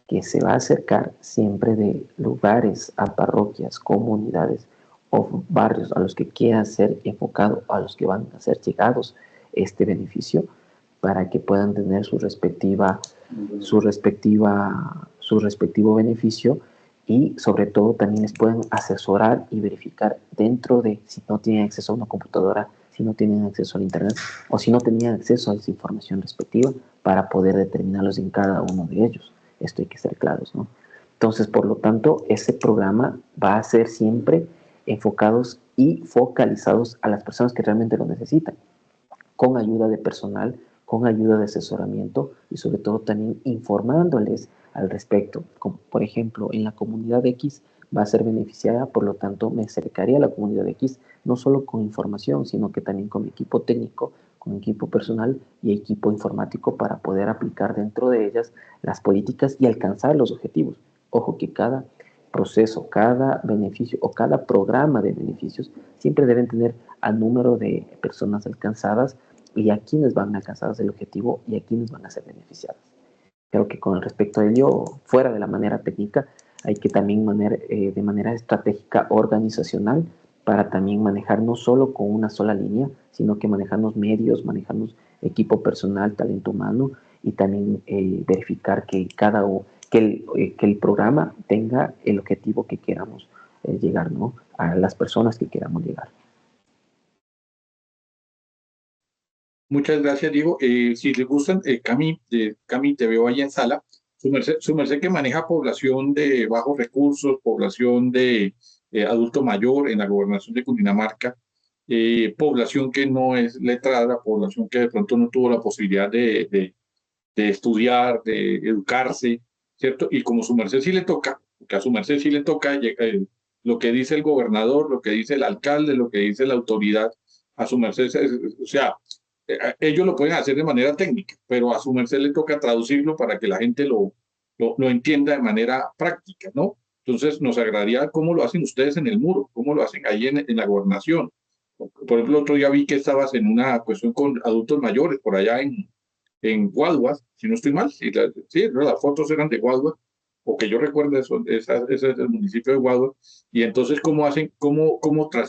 Que se va a acercar siempre de lugares a parroquias, comunidades o barrios a los que quieran ser enfocado, a los que van a ser llegados este beneficio, para que puedan tener su respectivo beneficio, y sobre todo también les pueden asesorar y verificar dentro de si no tienen acceso a una computadora, si no tienen acceso al internet o si no tenían acceso a esa información respectiva, para poder determinarlos en cada uno de ellos. Esto hay que ser claros, ¿no? Entonces, por lo tanto, ese programa va a ser siempre enfocados y focalizados a las personas que realmente lo necesitan, con ayuda de personal, con ayuda de asesoramiento y sobre todo también informándoles al respecto. Como por ejemplo, en la comunidad X va a ser beneficiada, por lo tanto me acercaría a la comunidad X no solo con información, sino que también con equipo técnico, con equipo personal y equipo informático para poder aplicar dentro de ellas las políticas y alcanzar los objetivos. Ojo que cada proceso, cada beneficio o cada programa de beneficios siempre deben tener al número de personas alcanzadas y a quienes van alcanzadas el objetivo y a quienes van a ser beneficiadas. Creo que con respecto a ello, fuera de la manera técnica, hay que también de manera estratégica organizacional para también manejar no solo con una sola línea, sino que manejarnos medios, manejarnos equipo personal, talento humano y también verificar que que el programa tenga el objetivo que queramos llegar, ¿no? A las personas que queramos llegar. Muchas gracias, Diego. Si les gustan, Cami, te veo ahí en sala. Su merced que maneja población de bajos recursos, población de adulto mayor en la gobernación de Cundinamarca, población que no es letrada, población que de pronto no tuvo la posibilidad de estudiar, de educarse, ¿cierto? Y como su merced sí le toca, porque a su merced sí le toca lo que dice el gobernador, lo que dice el alcalde, lo que dice la autoridad, a su merced, o sea, ellos lo pueden hacer de manera técnica, pero a su merced le toca traducirlo para que la gente lo entienda de manera práctica, ¿no? Entonces, nos agradaría cómo lo hacen ustedes en el muro, cómo lo hacen ahí en la gobernación. Por ejemplo, otro día vi que estabas en una cuestión con adultos mayores por allá en Guaduas, si no estoy mal, sí, las fotos eran de Guaduas, o que yo recuerdo ese es el municipio de Guaduas, y entonces cómo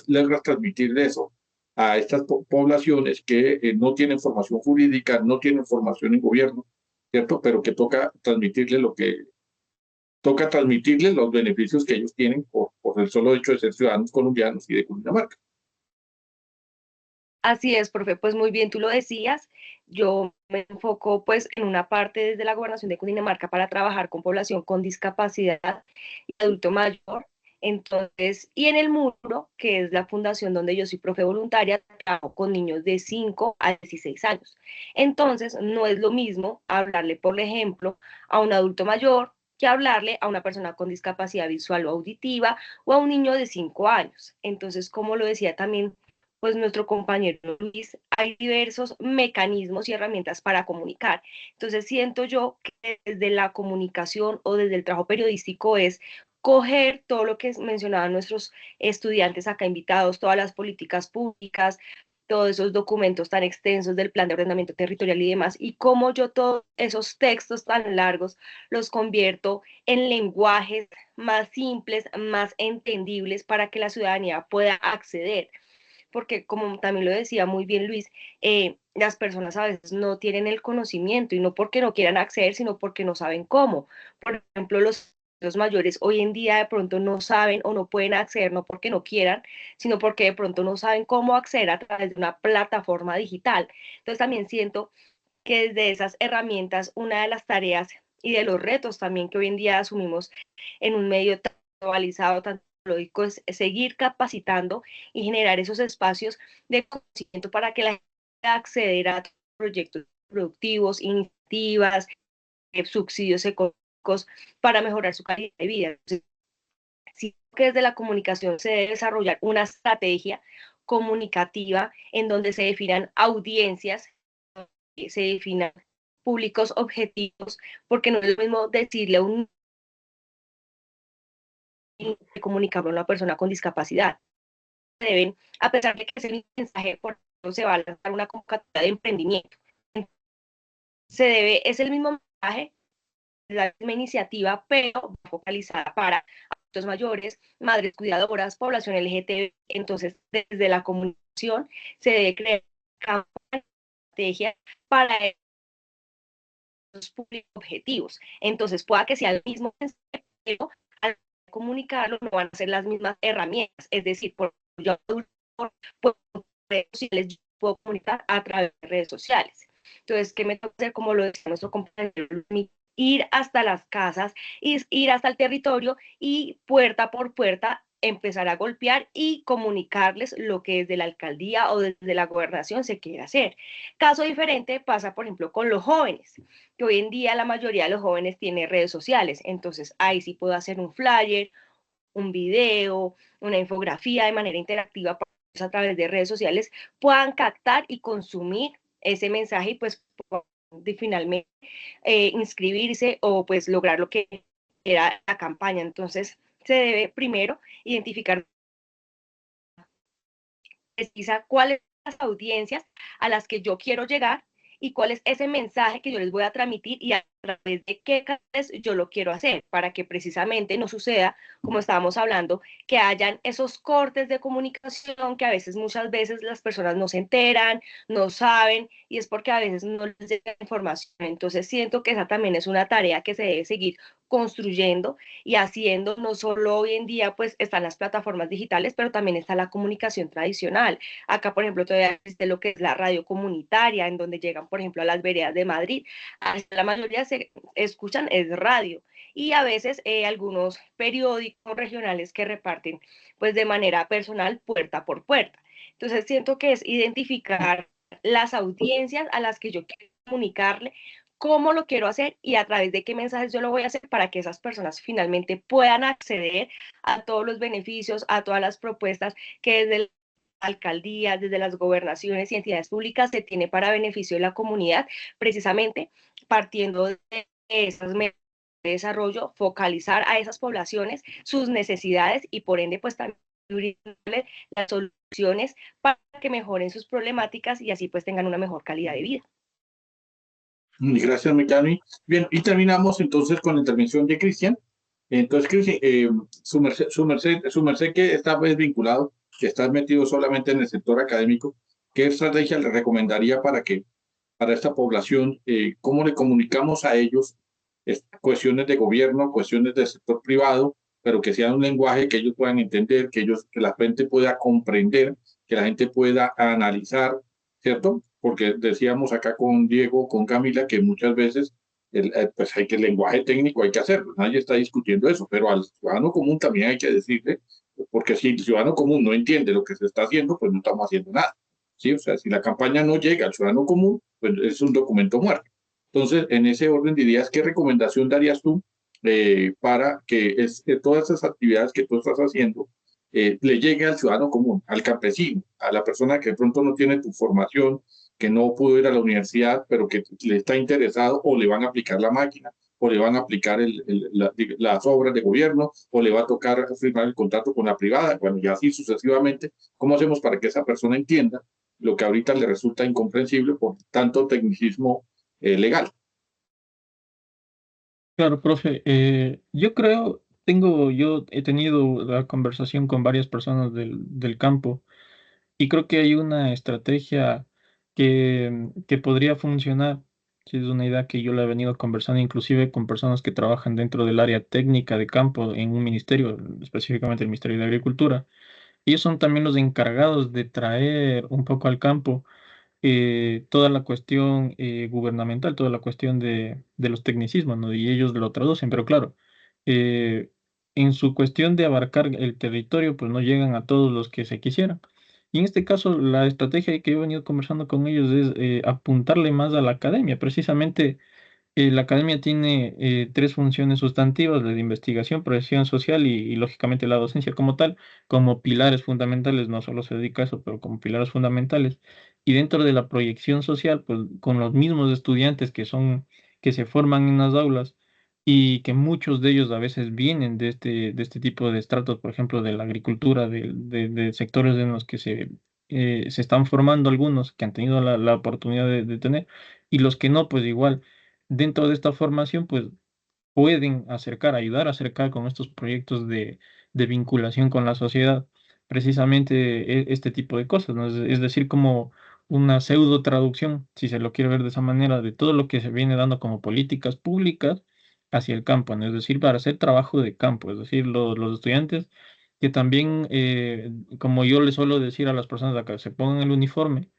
logras transmitir eso a estas poblaciones que no tienen formación jurídica, no tienen formación en gobierno, ¿cierto? Pero que toca transmitirles los beneficios que ellos tienen por el solo hecho de ser ciudadanos colombianos y de Cundinamarca. Así es, profe, pues muy bien, tú lo decías, yo me enfoco pues en una parte desde la gobernación de Cundinamarca para trabajar con población con discapacidad y adulto mayor, entonces, y en el muro, que es la fundación donde yo soy profe voluntaria, trabajo con niños de 5 a 16 años. Entonces, no es lo mismo hablarle, por ejemplo, a un adulto mayor que hablarle a una persona con discapacidad visual o auditiva o a un niño de 5 años. Entonces, como lo decía también pues nuestro compañero Luis, hay diversos mecanismos y herramientas para comunicar. Entonces siento yo que desde la comunicación o desde el trabajo periodístico es coger todo lo que mencionaban nuestros estudiantes acá invitados, todas las políticas públicas, todos esos documentos tan extensos del plan de ordenamiento territorial y demás, y cómo yo todos esos textos tan largos los convierto en lenguajes más simples, más entendibles para que la ciudadanía pueda acceder porque como también lo decía muy bien Luis, las personas a veces no tienen el conocimiento y no porque no quieran acceder, sino porque no saben cómo. Por ejemplo, los mayores hoy en día de pronto no saben o no pueden acceder, no porque no quieran, sino porque de pronto no saben cómo acceder a través de una plataforma digital. Entonces también siento que desde esas herramientas, una de las tareas y de los retos también que hoy en día asumimos en un medio tan globalizado, tan tecnológico, es seguir capacitando y generar esos espacios de conocimiento para que la gente pueda acceder a proyectos productivos, iniciativas, subsidios económicos para mejorar su calidad de vida. Entonces, sí que desde la comunicación se debe desarrollar una estrategia comunicativa en donde se definan audiencias, se definan públicos objetivos, porque no es lo mismo decirle a un comunicarlo a una persona con discapacidad. Deben, a pesar de que es el mensaje, por ejemplo, se va a lanzar una convocatoria de emprendimiento. Es el mismo mensaje, la misma iniciativa, pero focalizada para adultos mayores, madres cuidadoras, población LGTB. Entonces, desde la comunicación se debe crear campañas, estrategias para los públicos objetivos. Entonces, pueda que sea el mismo mensaje, pero al comunicarlo no van a ser las mismas herramientas. Es decir, por yo puedo, redes sociales, yo puedo comunicar a través de redes sociales. Entonces, ¿qué me toca hacer? Como lo decía nuestro compañero, ir hasta las casas, ir hasta el territorio y puerta por puerta empezar a golpear y comunicarles lo que desde la alcaldía o desde la gobernación se quiere hacer. Caso diferente pasa, por ejemplo, con los jóvenes, que hoy en día la mayoría de los jóvenes tiene redes sociales, entonces ahí sí puedo hacer un flyer, un video, una infografía de manera interactiva para que a través de redes sociales puedan captar y consumir ese mensaje y pues finalmente inscribirse o pues lograr lo que era la campaña. Entonces se debe primero identificar precisa cuáles son las audiencias a las que yo quiero llegar y cuál es ese mensaje que yo les voy a transmitir y a través de qué canales yo lo quiero hacer, para que precisamente no suceda, como estábamos hablando, que hayan esos cortes de comunicación que a veces, muchas veces las personas no se enteran, no saben, y es porque a veces no les llega información. Entonces siento que esa también es una tarea que se debe seguir construyendo y haciendo. No solo hoy en día pues están las plataformas digitales, pero también está la comunicación tradicional. Acá, por ejemplo, todavía existe lo que es la radio comunitaria, en donde llegan, por ejemplo, a las veredas de Madrid. La mayoría se escuchan es radio, y a veces algunos periódicos regionales que reparten pues de manera personal, puerta por puerta. Entonces siento que es identificar las audiencias a las que yo quiero comunicarle, cómo lo quiero hacer y a través de qué mensajes yo lo voy a hacer, para que esas personas finalmente puedan acceder a todos los beneficios, a todas las propuestas que desde alcaldías, desde las gobernaciones y entidades públicas se tiene para beneficio de la comunidad, precisamente partiendo de esas metas de desarrollo, focalizar a esas poblaciones, sus necesidades, y por ende pues también brindarles las soluciones para que mejoren sus problemáticas y así pues tengan una mejor calidad de vida. Gracias, Mecani. Bien, y terminamos entonces con la intervención de Cristian. Entonces, Cristian, su merced que está pues, vinculado, que está metido solamente en el sector académico, ¿qué estrategia le recomendaría para esta población, cómo le comunicamos a ellos cuestiones de gobierno, cuestiones del sector privado, pero que sea un lenguaje que ellos puedan entender, que la gente pueda comprender, que la gente pueda analizar, ¿cierto? Porque decíamos acá con Diego, con Camila, que muchas veces pues hay que el lenguaje técnico hay que hacerlo, nadie está discutiendo eso, pero al ciudadano común también hay que decirle, porque si el ciudadano común no entiende lo que se está haciendo, pues no estamos haciendo nada, ¿sí? O sea, si la campaña no llega al ciudadano común, pues es un documento muerto. Entonces, en ese orden dirías, ¿qué recomendación darías tú para que todas esas actividades que tú estás haciendo le llegue al ciudadano común, al campesino, a la persona que de pronto no tiene tu formación, que no pudo ir a la universidad, pero que le está interesado, o le van a aplicar la máquina, o le van a aplicar las obras de gobierno, o le va a tocar firmar el contrato con la privada, bueno, y así sucesivamente? ¿Cómo hacemos para que esa persona entienda lo que ahorita le resulta incomprensible por tanto tecnicismo legal? Claro, profe. Yo he tenido la conversación con varias personas del campo, y creo que hay una estrategia que podría funcionar. Sí, es una idea que yo la he venido conversando inclusive con personas que trabajan dentro del área técnica de campo en un ministerio, específicamente el Ministerio de Agricultura. Ellos son también los encargados de traer un poco al campo toda la cuestión gubernamental, toda la cuestión de los tecnicismos, ¿no? Y ellos lo traducen, pero claro, eh, en su cuestión de abarcar el territorio, pues no llegan a todos los que se quisieran. Y en este caso, la estrategia que yo he venido conversando con ellos es apuntarle más a la academia. Precisamente, la academia tiene tres funciones sustantivas: la de investigación, proyección social y, lógicamente, la docencia como tal, como pilares fundamentales. No solo se dedica a eso, pero como pilares fundamentales. Y dentro de la proyección social, pues con los mismos estudiantes que se forman en las aulas, y que muchos de ellos a veces vienen de este tipo de estratos, por ejemplo, de la agricultura, de sectores en los que se están formando algunos que han tenido la oportunidad de tener, y los que no, pues igual dentro de esta formación, pues pueden ayudar a acercar con estos proyectos de vinculación con la sociedad, precisamente este tipo de cosas, ¿no? Es decir, como una pseudo traducción, si se lo quiere ver de esa manera, de todo lo que se viene dando como políticas públicas hacia el campo, ¿no? Es decir, para hacer trabajo de campo, es decir, los estudiantes que también, como yo les suelo decir a las personas de acá, se pongan el uniforme,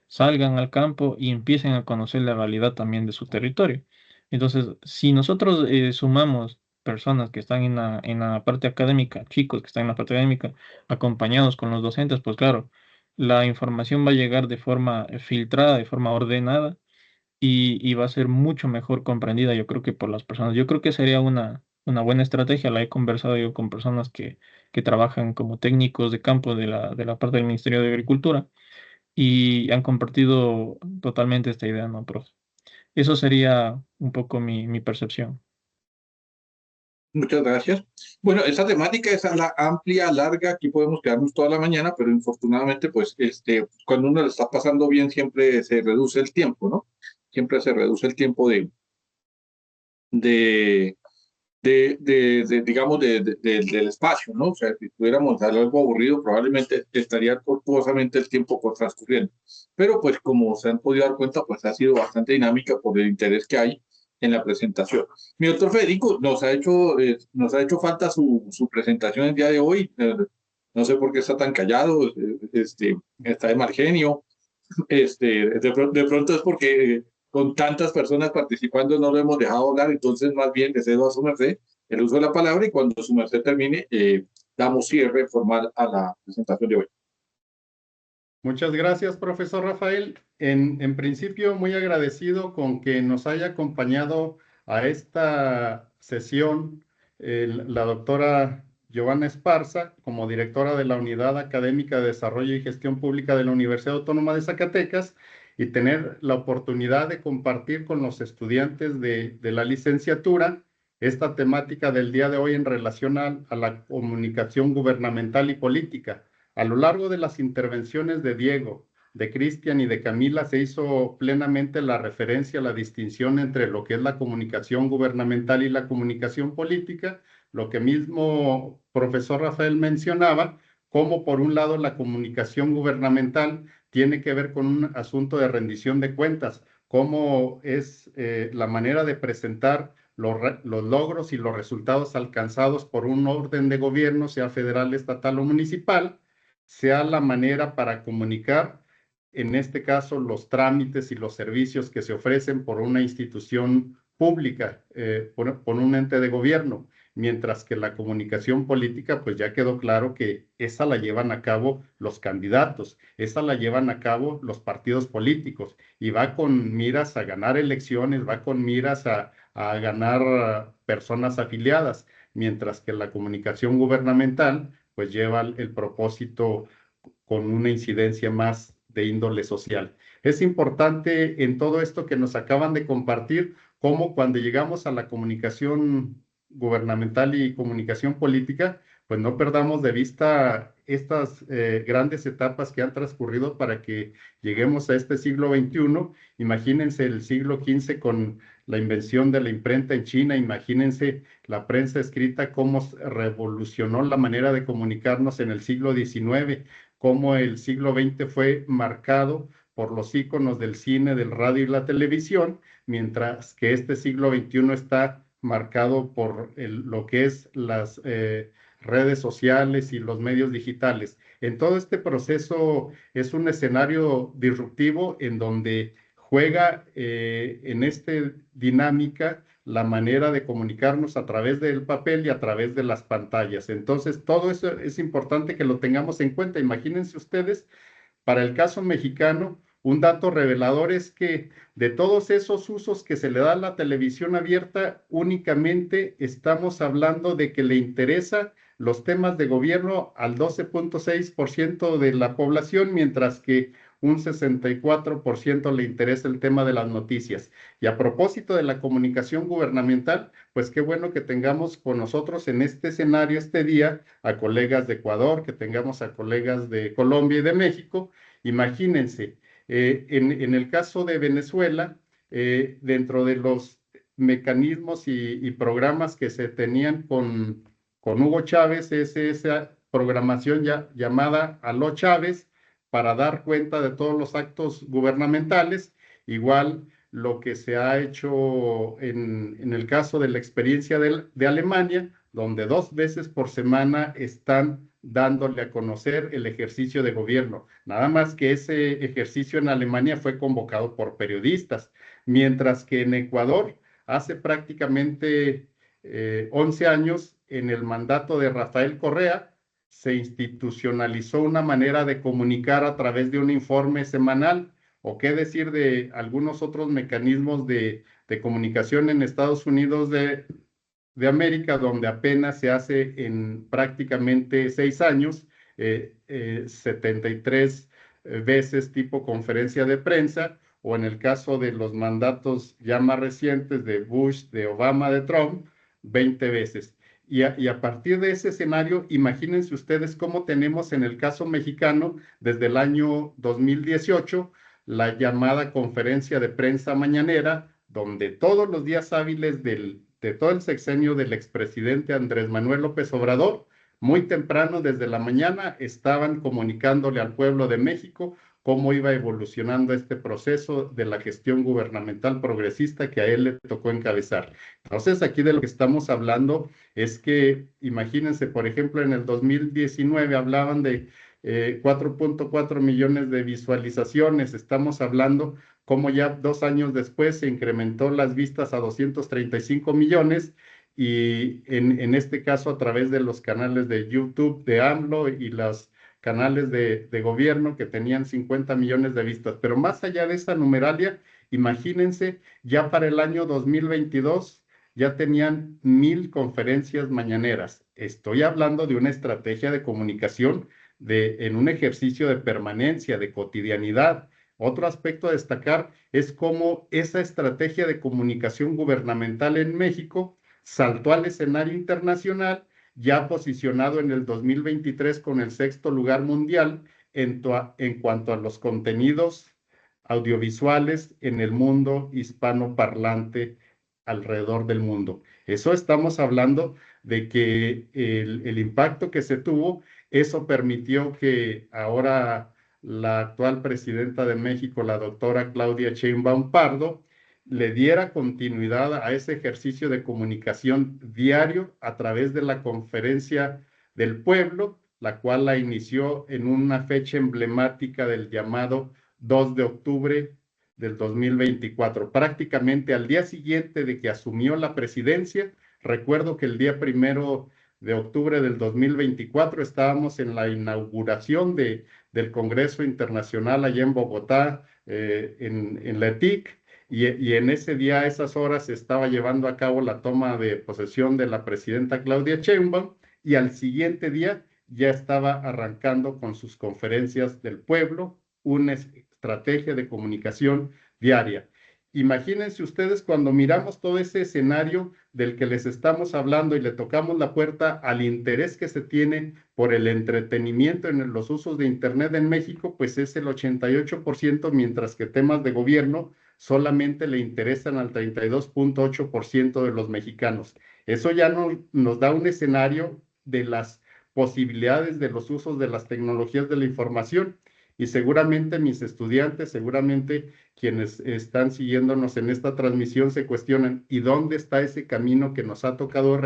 salgan al campo y empiecen a conocer la realidad también de su territorio. Entonces, si nosotros sumamos personas que están en la parte académica, chicos que están en la parte académica, acompañados con los docentes, pues claro, la información va a llegar de forma filtrada, de forma ordenada, y va a ser mucho mejor comprendida, yo creo, que por las personas. Yo creo que sería una buena estrategia. La he conversado yo con personas que trabajan como técnicos de campo de la parte del Ministerio de Agricultura, y han compartido totalmente esta idea, ¿no, profe? Eso sería un poco mi percepción. Muchas gracias. Bueno, esa temática es la amplia, larga, aquí podemos quedarnos toda la mañana, pero infortunadamente, pues, cuando uno le está pasando bien, siempre se reduce el tiempo, ¿no? siempre se reduce el tiempo digamos, del espacio, ¿no? O sea, si pudiéramos dar algo aburrido, probablemente estaría tortuosamente el tiempo transcurriendo. Pero pues como se han podido dar cuenta, pues ha sido bastante dinámica por el interés que hay en la presentación. Mi doctor Federico, nos ha hecho falta su presentación el día de hoy. No sé por qué está tan callado, está de mal genio. De pronto es porque con tantas personas participando no lo hemos dejado hablar, entonces más bien le cedo a su merced el uso de la palabra y cuando su merced termine, damos cierre formal a la presentación de hoy. Muchas gracias, profesor Rafael. En principio, muy agradecido con que nos haya acompañado a esta sesión la doctora Giovanna Esparza, como directora de la Unidad Académica de Desarrollo y Gestión Pública de la Universidad Autónoma de Zacatecas, y tener la oportunidad de compartir con los estudiantes de la licenciatura esta temática del día de hoy en relación a la comunicación gubernamental y política. A lo largo de las intervenciones de Diego, de Cristian y de Camila se hizo plenamente la referencia a la distinción entre lo que es la comunicación gubernamental y la comunicación política, lo que mismo profesor Rafael mencionaba, como por un lado la comunicación gubernamental tiene que ver con un asunto de rendición de cuentas, cómo es la manera de presentar los logros y los resultados alcanzados por un orden de gobierno, sea federal, estatal o municipal, sea la manera para comunicar, en este caso, los trámites y los servicios que se ofrecen por una institución pública, por un ente de gobierno, mientras que la comunicación política, pues ya quedó claro que esa la llevan a cabo los candidatos, esa la llevan a cabo los partidos políticos, y va con miras a ganar elecciones, va con miras a ganar personas afiliadas, mientras que la comunicación gubernamental pues lleva el propósito con una incidencia más de índole social. Es importante en todo esto que nos acaban de compartir, cómo cuando llegamos a la comunicación gubernamental y comunicación política, pues no perdamos de vista estas grandes etapas que han transcurrido para que lleguemos a este siglo XXI. Imagínense el siglo XV con la invención de la imprenta en China, imagínense la prensa escrita, cómo revolucionó la manera de comunicarnos en el siglo XIX, cómo el siglo XX fue marcado por los íconos del cine, del radio y la televisión, mientras que este siglo XXI está marcado por lo que es las redes sociales y los medios digitales. En todo este proceso es un escenario disruptivo en donde juega en esta dinámica la manera de comunicarnos a través del papel y a través de las pantallas. Entonces, todo eso es importante que lo tengamos en cuenta. Imagínense ustedes, para el caso mexicano, un dato revelador es que de todos esos usos que se le da a la televisión abierta, únicamente estamos hablando de que le interesa los temas de gobierno al 12.6% de la población, mientras que un 64% le interesa el tema de las noticias. Y a propósito de la comunicación gubernamental, pues qué bueno que tengamos con nosotros en este escenario, este día, a colegas de Ecuador, que tengamos a colegas de Colombia y de México. Imagínense, en el caso de Venezuela, dentro de los mecanismos y programas que se tenían con Hugo Chávez, es esa programación llamada Aló Chávez, para dar cuenta de todos los actos gubernamentales. Igual lo que se ha hecho en el caso de la experiencia de Alemania, donde 2 veces por semana están dándole a conocer el ejercicio de gobierno. Nada más que ese ejercicio en Alemania fue convocado por periodistas, mientras que en Ecuador, hace prácticamente 11 años, en el mandato de Rafael Correa, se institucionalizó una manera de comunicar a través de un informe semanal, o qué decir de algunos otros mecanismos de comunicación en Estados Unidos de América, donde apenas se hace en prácticamente 6 años, 73 veces tipo conferencia de prensa, o en el caso de los mandatos ya más recientes de Bush, de Obama, de Trump, 20 veces. Y a partir de ese escenario, imagínense ustedes cómo tenemos en el caso mexicano, desde el año 2018, la llamada conferencia de prensa mañanera, donde todos los días hábiles de todo el sexenio del expresidente Andrés Manuel López Obrador, muy temprano desde la mañana estaban comunicándole al pueblo de México cómo iba evolucionando este proceso de la gestión gubernamental progresista que a él le tocó encabezar. Entonces, aquí de lo que estamos hablando es que, imagínense, por ejemplo, en el 2019 hablaban de 4.4 millones de visualizaciones. Estamos hablando cómo ya 2 años después se incrementó las vistas a 235 millones y en este caso a través de los canales de YouTube de AMLO y los canales de gobierno que tenían 50 millones de vistas. Pero más allá de esa numeralia, imagínense, ya para el año 2022 ya tenían 1000 conferencias mañaneras. Estoy hablando de una estrategia de comunicación en un ejercicio de permanencia, de cotidianidad. Otro aspecto a destacar es cómo esa estrategia de comunicación gubernamental en México saltó al escenario internacional, ya posicionado en el 2023 con el 6º lugar mundial en cuanto a los contenidos audiovisuales en el mundo hispanoparlante alrededor del mundo. Eso estamos hablando de que el impacto que se tuvo, eso permitió que ahora la actual presidenta de México, la doctora Claudia Sheinbaum Pardo, le diera continuidad a ese ejercicio de comunicación diario a través de la Conferencia del Pueblo, la cual la inició en una fecha emblemática del llamado 2 de octubre del 2024. Prácticamente al día siguiente de que asumió la presidencia, recuerdo que el día 1 de octubre del 2024 estábamos en la inauguración del Congreso Internacional allá en Bogotá, en la ETIC, y en ese día, a esas horas, se estaba llevando a cabo la toma de posesión de la presidenta Claudia Sheinbaum, y al siguiente día ya estaba arrancando con sus conferencias del pueblo, una estrategia de comunicación diaria. Imagínense ustedes cuando miramos todo ese escenario del que les estamos hablando y le tocamos la puerta al interés que se tiene por el entretenimiento en los usos de Internet en México, pues es el 88%, mientras que temas de gobierno solamente le interesan al 32.8% de los mexicanos. Eso ya nos da un escenario de las posibilidades de los usos de las tecnologías de la información. Y seguramente mis estudiantes, seguramente quienes están siguiéndonos en esta transmisión se cuestionan, ¿y dónde está ese camino que nos ha tocado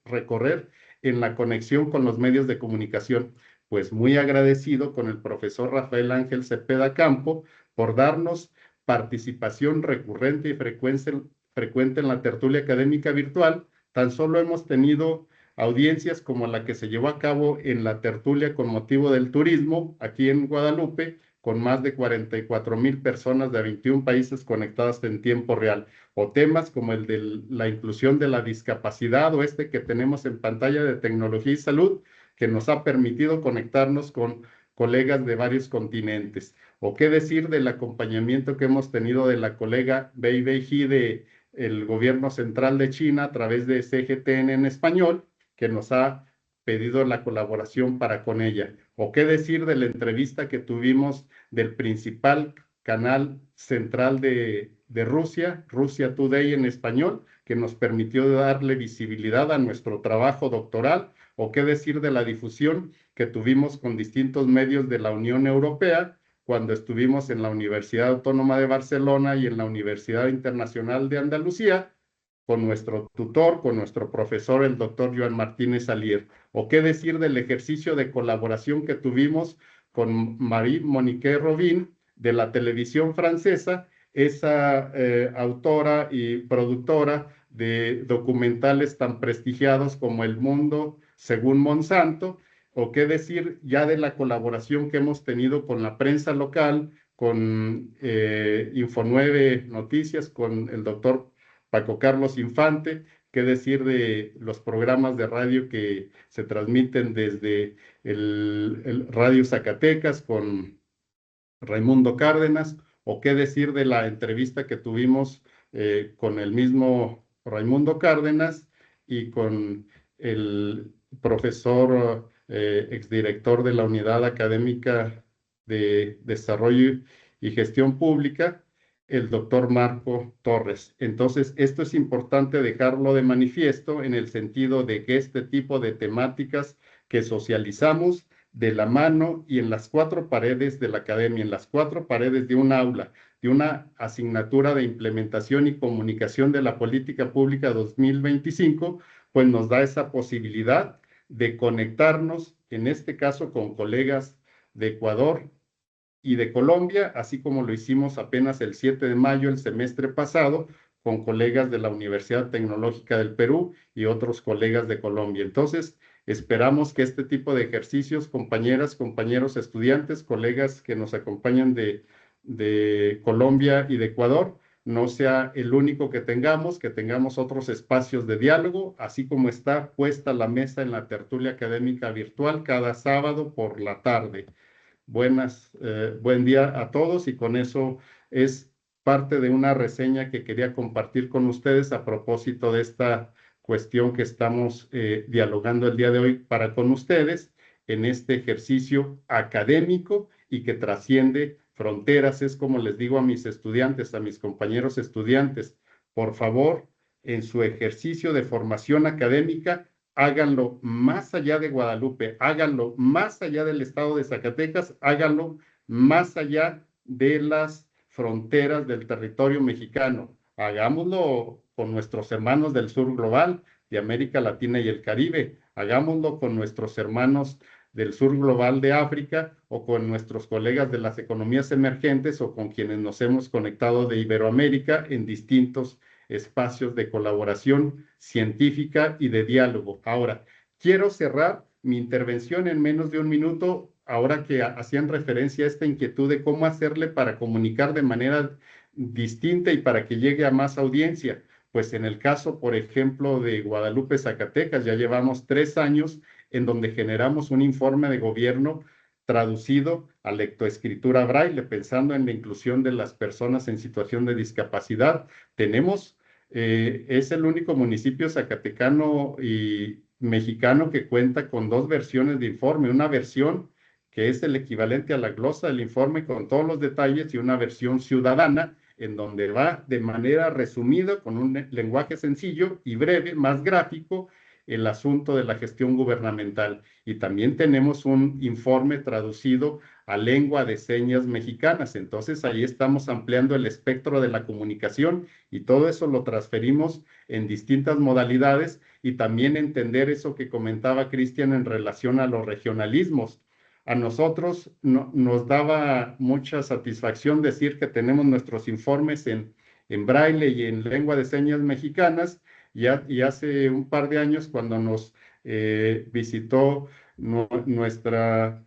recorrer en la conexión con los medios de comunicación? Pues muy agradecido con el profesor Rafael Ángel Cepeda Campo por darnos participación recurrente y frecuente en la tertulia académica virtual. Tan solo hemos tenido audiencias como la que se llevó a cabo en la tertulia con motivo del turismo aquí en Guadalupe, con más de 44,000 personas de 21 países conectadas en tiempo real, o temas como el de la inclusión de la discapacidad o este que tenemos en pantalla de tecnología y salud, que nos ha permitido conectarnos con colegas de varios continentes. O qué decir del acompañamiento que hemos tenido de la colega Bei Weihi del gobierno central de China a través de CGTN en español, que nos ha pedido la colaboración para con ella. O qué decir de la entrevista que tuvimos del principal canal central de Rusia, Russia Today en español, que nos permitió darle visibilidad a nuestro trabajo doctoral. O qué decir de la difusión que tuvimos con distintos medios de la Unión Europea cuando estuvimos en la Universidad Autónoma de Barcelona y en la Universidad Internacional de Andalucía, con nuestro tutor, con nuestro profesor, el doctor Joan Martínez Alier. O qué decir del ejercicio de colaboración que tuvimos con Marie-Monique Robin de la televisión francesa, esa autora y productora de documentales tan prestigiados como El Mundo según Monsanto. O qué decir ya de la colaboración que hemos tenido con la prensa local, con Info9 Noticias, con el doctor Paco Carlos Infante. Qué decir de los programas de radio que se transmiten desde el Radio Zacatecas con Raimundo Cárdenas. O qué decir de la entrevista que tuvimos con el mismo Raimundo Cárdenas y con el profesor exdirector de la Unidad Académica de Desarrollo y Gestión Pública, el doctor Marco Torres. Entonces, esto es importante dejarlo de manifiesto en el sentido de que este tipo de temáticas que socializamos de la mano y en las cuatro paredes de la academia, en las cuatro paredes de un aula, de una asignatura de implementación y comunicación de la política pública 2025, pues nos da esa posibilidad de conectarnos, en este caso con colegas de Ecuador y de Colombia, así como lo hicimos apenas el 7 de mayo, el semestre pasado, con colegas de la Universidad Tecnológica del Perú y otros colegas de Colombia. Entonces, esperamos que este tipo de ejercicios, compañeras, compañeros, estudiantes, colegas que nos acompañan de Colombia y de Ecuador, no sea el único que tengamos otros espacios de diálogo, así como está puesta la mesa en la tertulia académica virtual cada sábado por la tarde. Buen día a todos, y con eso es parte de una reseña que quería compartir con ustedes a propósito de esta cuestión que estamos dialogando el día de hoy para con ustedes en este ejercicio académico y que trasciende fronteras. Es como les digo a mis estudiantes, a mis compañeros estudiantes, por favor, en su ejercicio de formación académica, háganlo más allá de Guadalupe, háganlo más allá del estado de Zacatecas, háganlo más allá de las fronteras del territorio mexicano. Hagámoslo con nuestros hermanos del sur global, de América Latina y el Caribe. Hagámoslo con nuestros hermanos del sur global de África, o con nuestros colegas de las economías emergentes, o con quienes nos hemos conectado de Iberoamérica en distintos espacios de colaboración científica y de diálogo. Ahora, quiero cerrar mi intervención en menos de un minuto, ahora que hacían referencia a esta inquietud de cómo hacerle para comunicar de manera distinta y para que llegue a más audiencia. Pues en el caso, por ejemplo, de Guadalupe, Zacatecas, ya llevamos 3 años en donde generamos un informe de gobierno traducido a lectoescritura braille, pensando en la inclusión de las personas en situación de discapacidad. Es el único municipio zacatecano y mexicano que cuenta con 2 versiones de informe, una versión que es el equivalente a la glosa del informe con todos los detalles, y una versión ciudadana en donde va de manera resumida, con un lenguaje sencillo y breve, más gráfico, el asunto de la gestión gubernamental. Y también tenemos un informe traducido a lengua de señas mexicanas. Entonces ahí estamos ampliando el espectro de la comunicación, y todo eso lo transferimos en distintas modalidades, y también entender eso que comentaba Cristian en relación a los regionalismos. A nosotros nos daba mucha satisfacción decir que tenemos nuestros informes en braille y en lengua de señas mexicanas, y hace un par de años, cuando nos visitó nuestra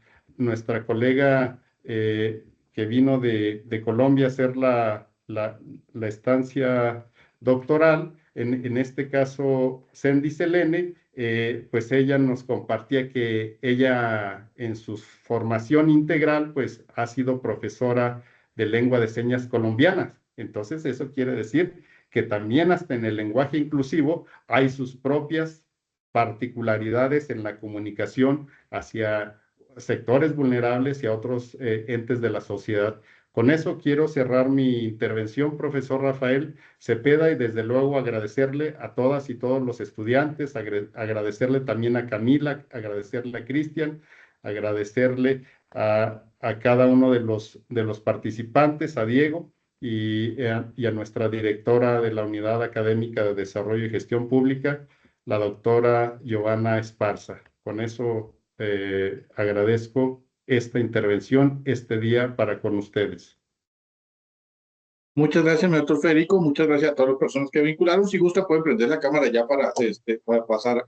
colega que vino de Colombia a hacer la estancia doctoral, en este caso Sandy Selene, pues ella nos compartía que ella en su formación integral pues ha sido profesora de lengua de señas colombianas. Entonces eso quiere decir que también hasta en el lenguaje inclusivo hay sus propias particularidades en la comunicación hacia sectores vulnerables y a otros entes de la sociedad. Con eso quiero cerrar mi intervención, profesor Rafael Cepeda, y desde luego agradecerle a todas y todos los estudiantes, agradecerle también a Camila, agradecerle a Cristian, agradecerle a cada uno de los participantes, a Diego y a nuestra directora de la Unidad Académica de Desarrollo y Gestión Pública, la doctora Giovanna Esparza. Con eso agradezco esta intervención este día para con ustedes. Muchas gracias, doctor Federico. Muchas gracias a todas las personas que vincularon. Si gusta, pueden prender la cámara ya para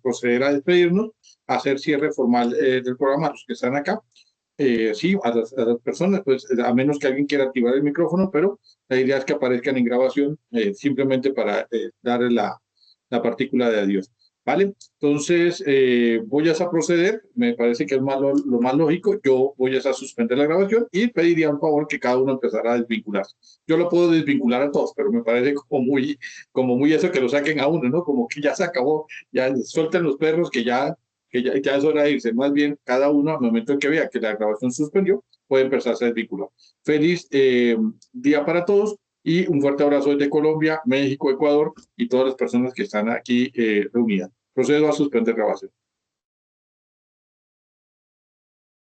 proceder a despedirnos, a hacer cierre formal del programa, a los que están acá. Sí, a las personas, pues, a menos que alguien quiera activar el micrófono, pero la idea es que aparezcan en grabación, simplemente para darle la partícula de adiós. ¿Vale? Entonces, voy a proceder, me parece que es lo más lógico. Yo voy a suspender la grabación y pediría un favor que cada uno empezara a desvincularse. Yo lo puedo desvincular a todos, pero me parece como muy eso que lo saquen a uno, ¿no? Como que ya se acabó, ya suelten los perros, que ya que ya es hora de irse. Más bien, cada uno, al momento en que vea que la grabación suspendió, puede empezarse a desvincular. Feliz día para todos y un fuerte abrazo desde Colombia, México, Ecuador y todas las personas que están aquí reunidas. Procedo a suspender grabación.